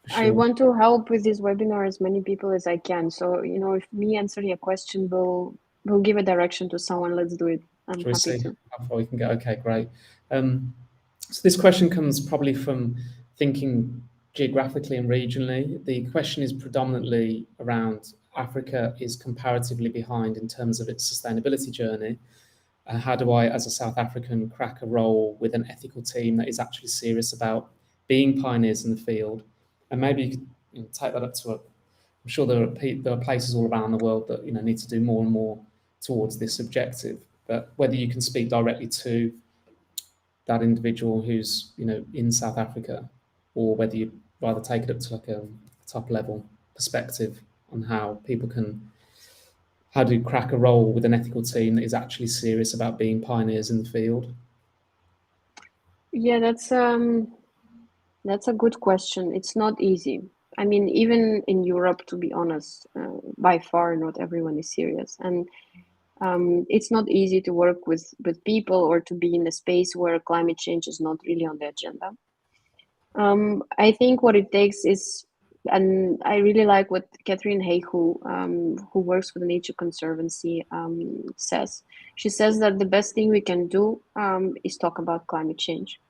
[SPEAKER 2] for
[SPEAKER 1] I
[SPEAKER 2] sure.
[SPEAKER 1] want to help with this webinar as many people as I can. So, if me answering a question will give a direction to someone, let's do it. I'm
[SPEAKER 2] Shall we
[SPEAKER 1] happy
[SPEAKER 2] see
[SPEAKER 1] to.
[SPEAKER 2] how far we can go? Okay, great. So this question comes probably from thinking geographically and regionally. The question is predominantly around Africa is comparatively behind in terms of its sustainability journey. How do I, as a South African, crack a role with an ethical team that is actually serious about being pioneers in the field? And maybe you could take that up to I'm sure there are places all around the world that need to do more and more towards this objective. But whether you can speak directly to that individual who's in South Africa, or whether you rather take it up to like a top level perspective on how people can how do you crack a role with an ethical team that is actually serious about being pioneers in the field?
[SPEAKER 1] Yeah, that's a good question. It's not easy. I mean, even in Europe, to be honest, by far not everyone is serious, and it's not easy to work with people or to be in a space where climate change is not really on the agenda. I think what it takes is, and I really like what Catherine Hay, who works for the Nature Conservancy, says. She says that the best thing we can do is talk about climate change.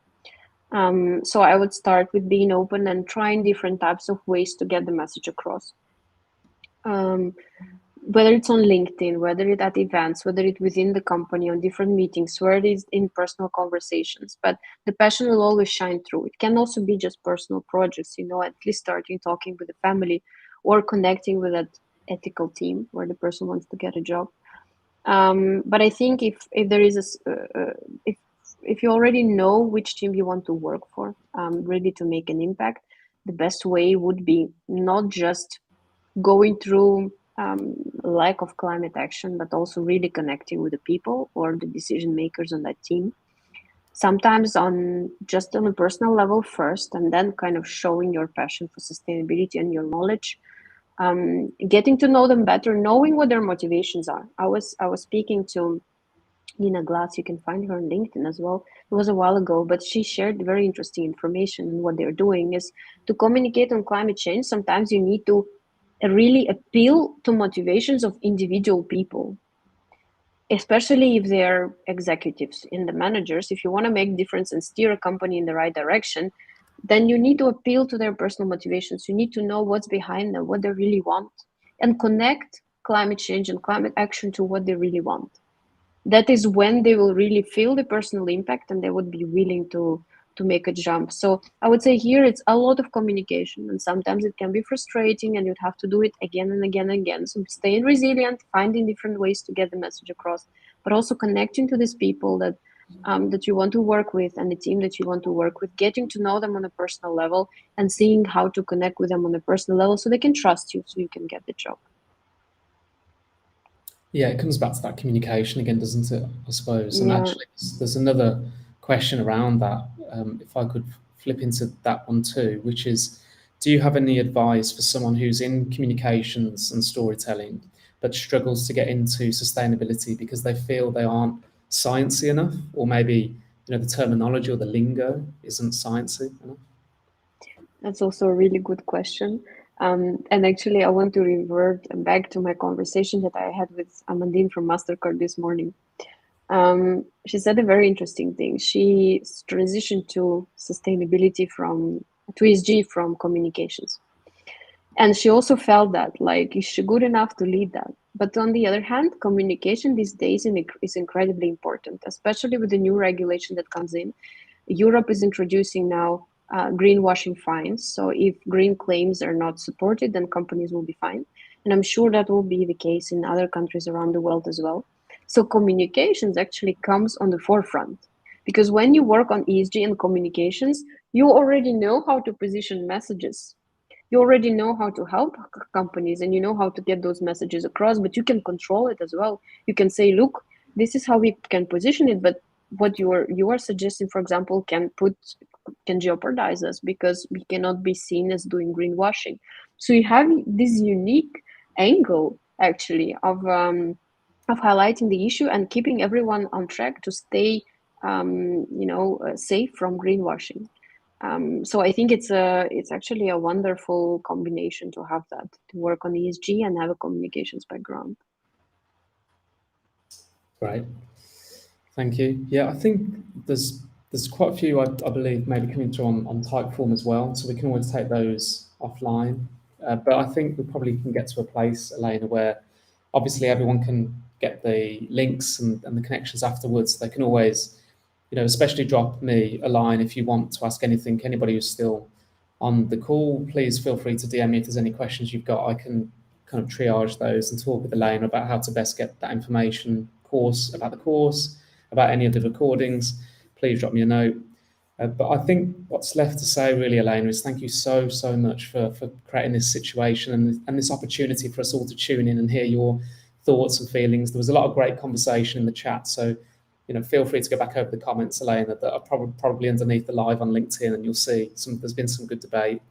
[SPEAKER 1] So I would start with being open and trying different types of ways to get the message across. Um, whether it's on LinkedIn, whether it's at events, whether it's within the company, on different meetings, where it is in personal conversations. But the passion will always shine through. It can also be just personal projects, at least starting talking with the family or connecting with that ethical team where the person wants to get a job. But I think if there is if you already know which team you want to work for, ready to make an impact, the best way would be not just going through lack of climate action, but also really connecting with the people or the decision makers on that team. Sometimes on a personal level first, and then kind of showing your passion for sustainability and your knowledge, getting to know them better, knowing what their motivations are. I was speaking to Nina Glass. You can find her on LinkedIn as well. It was a while ago, but she shared very interesting information. And what they're doing is to communicate on climate change. Sometimes you need to really appeal to motivations of individual people, especially if they're executives in the managers. If you want to make difference and steer a company in the right direction, then you need to appeal to their personal motivations. You need to know what's behind them, what they really want, and connect climate change and climate action to what they really want. That is when they will really feel the personal impact and they would be willing to make a jump. So I would say here it's a lot of communication, and sometimes it can be frustrating and you'd have to do it again and again and again. So staying resilient, finding different ways to get the message across, but also connecting to these people that you want to work with and the team that you want to work with, getting to know them on a personal level and seeing how to connect with them on a personal level so they can trust you so you can get the job.
[SPEAKER 2] Yeah, it comes back to that communication again, doesn't it? I suppose. And
[SPEAKER 1] Yeah.
[SPEAKER 2] actually, there's another question around that. If I could flip into that one too, which is, do you have any advice for someone who's in communications and storytelling but struggles to get into sustainability because they feel they aren't sciencey enough, or maybe the terminology or the lingo isn't sciencey enough?
[SPEAKER 1] That's also a really good question. And actually, I want to revert back to my conversation that I had with Amandine from Mastercard this morning. She said a very interesting thing. She transitioned to sustainability to ESG from communications. And she also felt that, like, is she good enough to lead that? But on the other hand, communication these days is incredibly important, especially with the new regulation that comes in. Europe is introducing now greenwashing fines. So if green claims are not supported, then companies will be fined. And I'm sure that will be the case in other countries around the world as well. So communications actually comes on the forefront, because when you work on ESG and communications, you already know how to position messages. You already know how to help companies, and you know how to get those messages across, but you can control it as well. You can say, look, this is how we can position it, but what you are suggesting, for example, can jeopardize us because we cannot be seen as doing greenwashing. So you have this unique angle actually of highlighting the issue and keeping everyone on track to stay safe from greenwashing. So I think it's actually a wonderful combination to have that, to work on ESG and have a communications background.
[SPEAKER 2] Great. Thank you. Yeah, I think there's quite a few I believe maybe coming through on type form as well, so we can always take those offline. But I think we probably can get to a place, Elena, where obviously everyone can get the links and the connections afterwards. They can always, especially drop me a line if you want to ask anything. Anybody who's still on the call, please feel free to DM me if there's any questions you've got. I can kind of triage those and talk with Elena about how to best get that information, about the course, about any of the recordings. Please drop me a note. But I think what's left to say really, Elena, is thank you so much for creating this situation and this opportunity for us all to tune in and hear your thoughts and feelings. There was a lot of great conversation in the chat, so feel free to go back over the comments, Elena, that are probably underneath the live on LinkedIn, and you'll see there's been some good debate.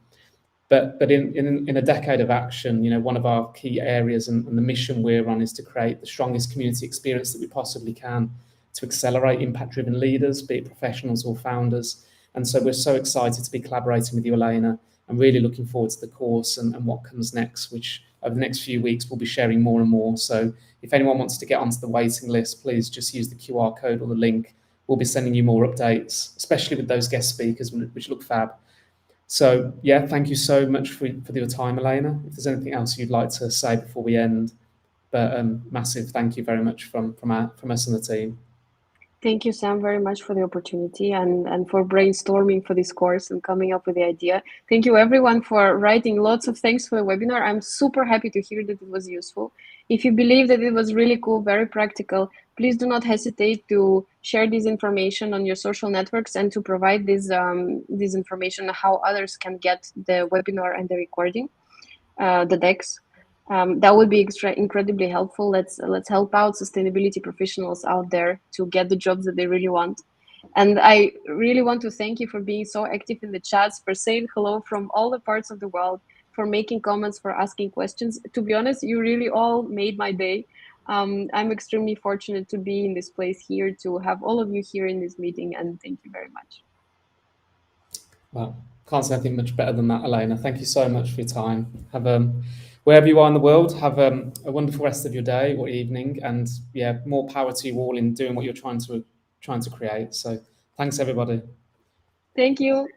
[SPEAKER 2] But in a decade of action, one of our key areas and the mission we're on is to create the strongest community experience that we possibly can to accelerate impact-driven leaders, be it professionals or founders. And so we're so excited to be collaborating with you, Elena. I'm really looking forward to the course and what comes next, which over the next few weeks we'll be sharing more and more. So if anyone wants to get onto the waiting list, please just use the QR code or the link. We'll be sending you more updates, especially with those guest speakers, which look fab. So yeah, thank you so much for your time, Elena. If there's anything else you'd like to say before we end, but massive thank you very much from us and the team.
[SPEAKER 1] Thank you, Sam, very much for the opportunity and for brainstorming for this course and coming up with the idea. Thank you, everyone, for writing lots of thanks for the webinar. I'm super happy to hear that it was useful. If you believe that it was really cool, very practical, please do not hesitate to share this information on your social networks and to provide this information how others can get the webinar and the recording, the decks. That would be incredibly helpful. Let's help out sustainability professionals out there to get the jobs that they really want. And I really want to thank you for being so active in the chats, for saying hello from all the parts of the world, for making comments, for asking questions. To be honest, you really all made my day. I'm extremely fortunate to be in this place here, to have all of you here in this meeting, and thank you very much.
[SPEAKER 2] Well, can't say anything much better than that, Elena. Thank you so much for your time. Have wherever you are in the world, have a wonderful rest of your day or evening, and yeah, more power to you all in doing what you're trying to create. So thanks, everybody.
[SPEAKER 1] Thank you.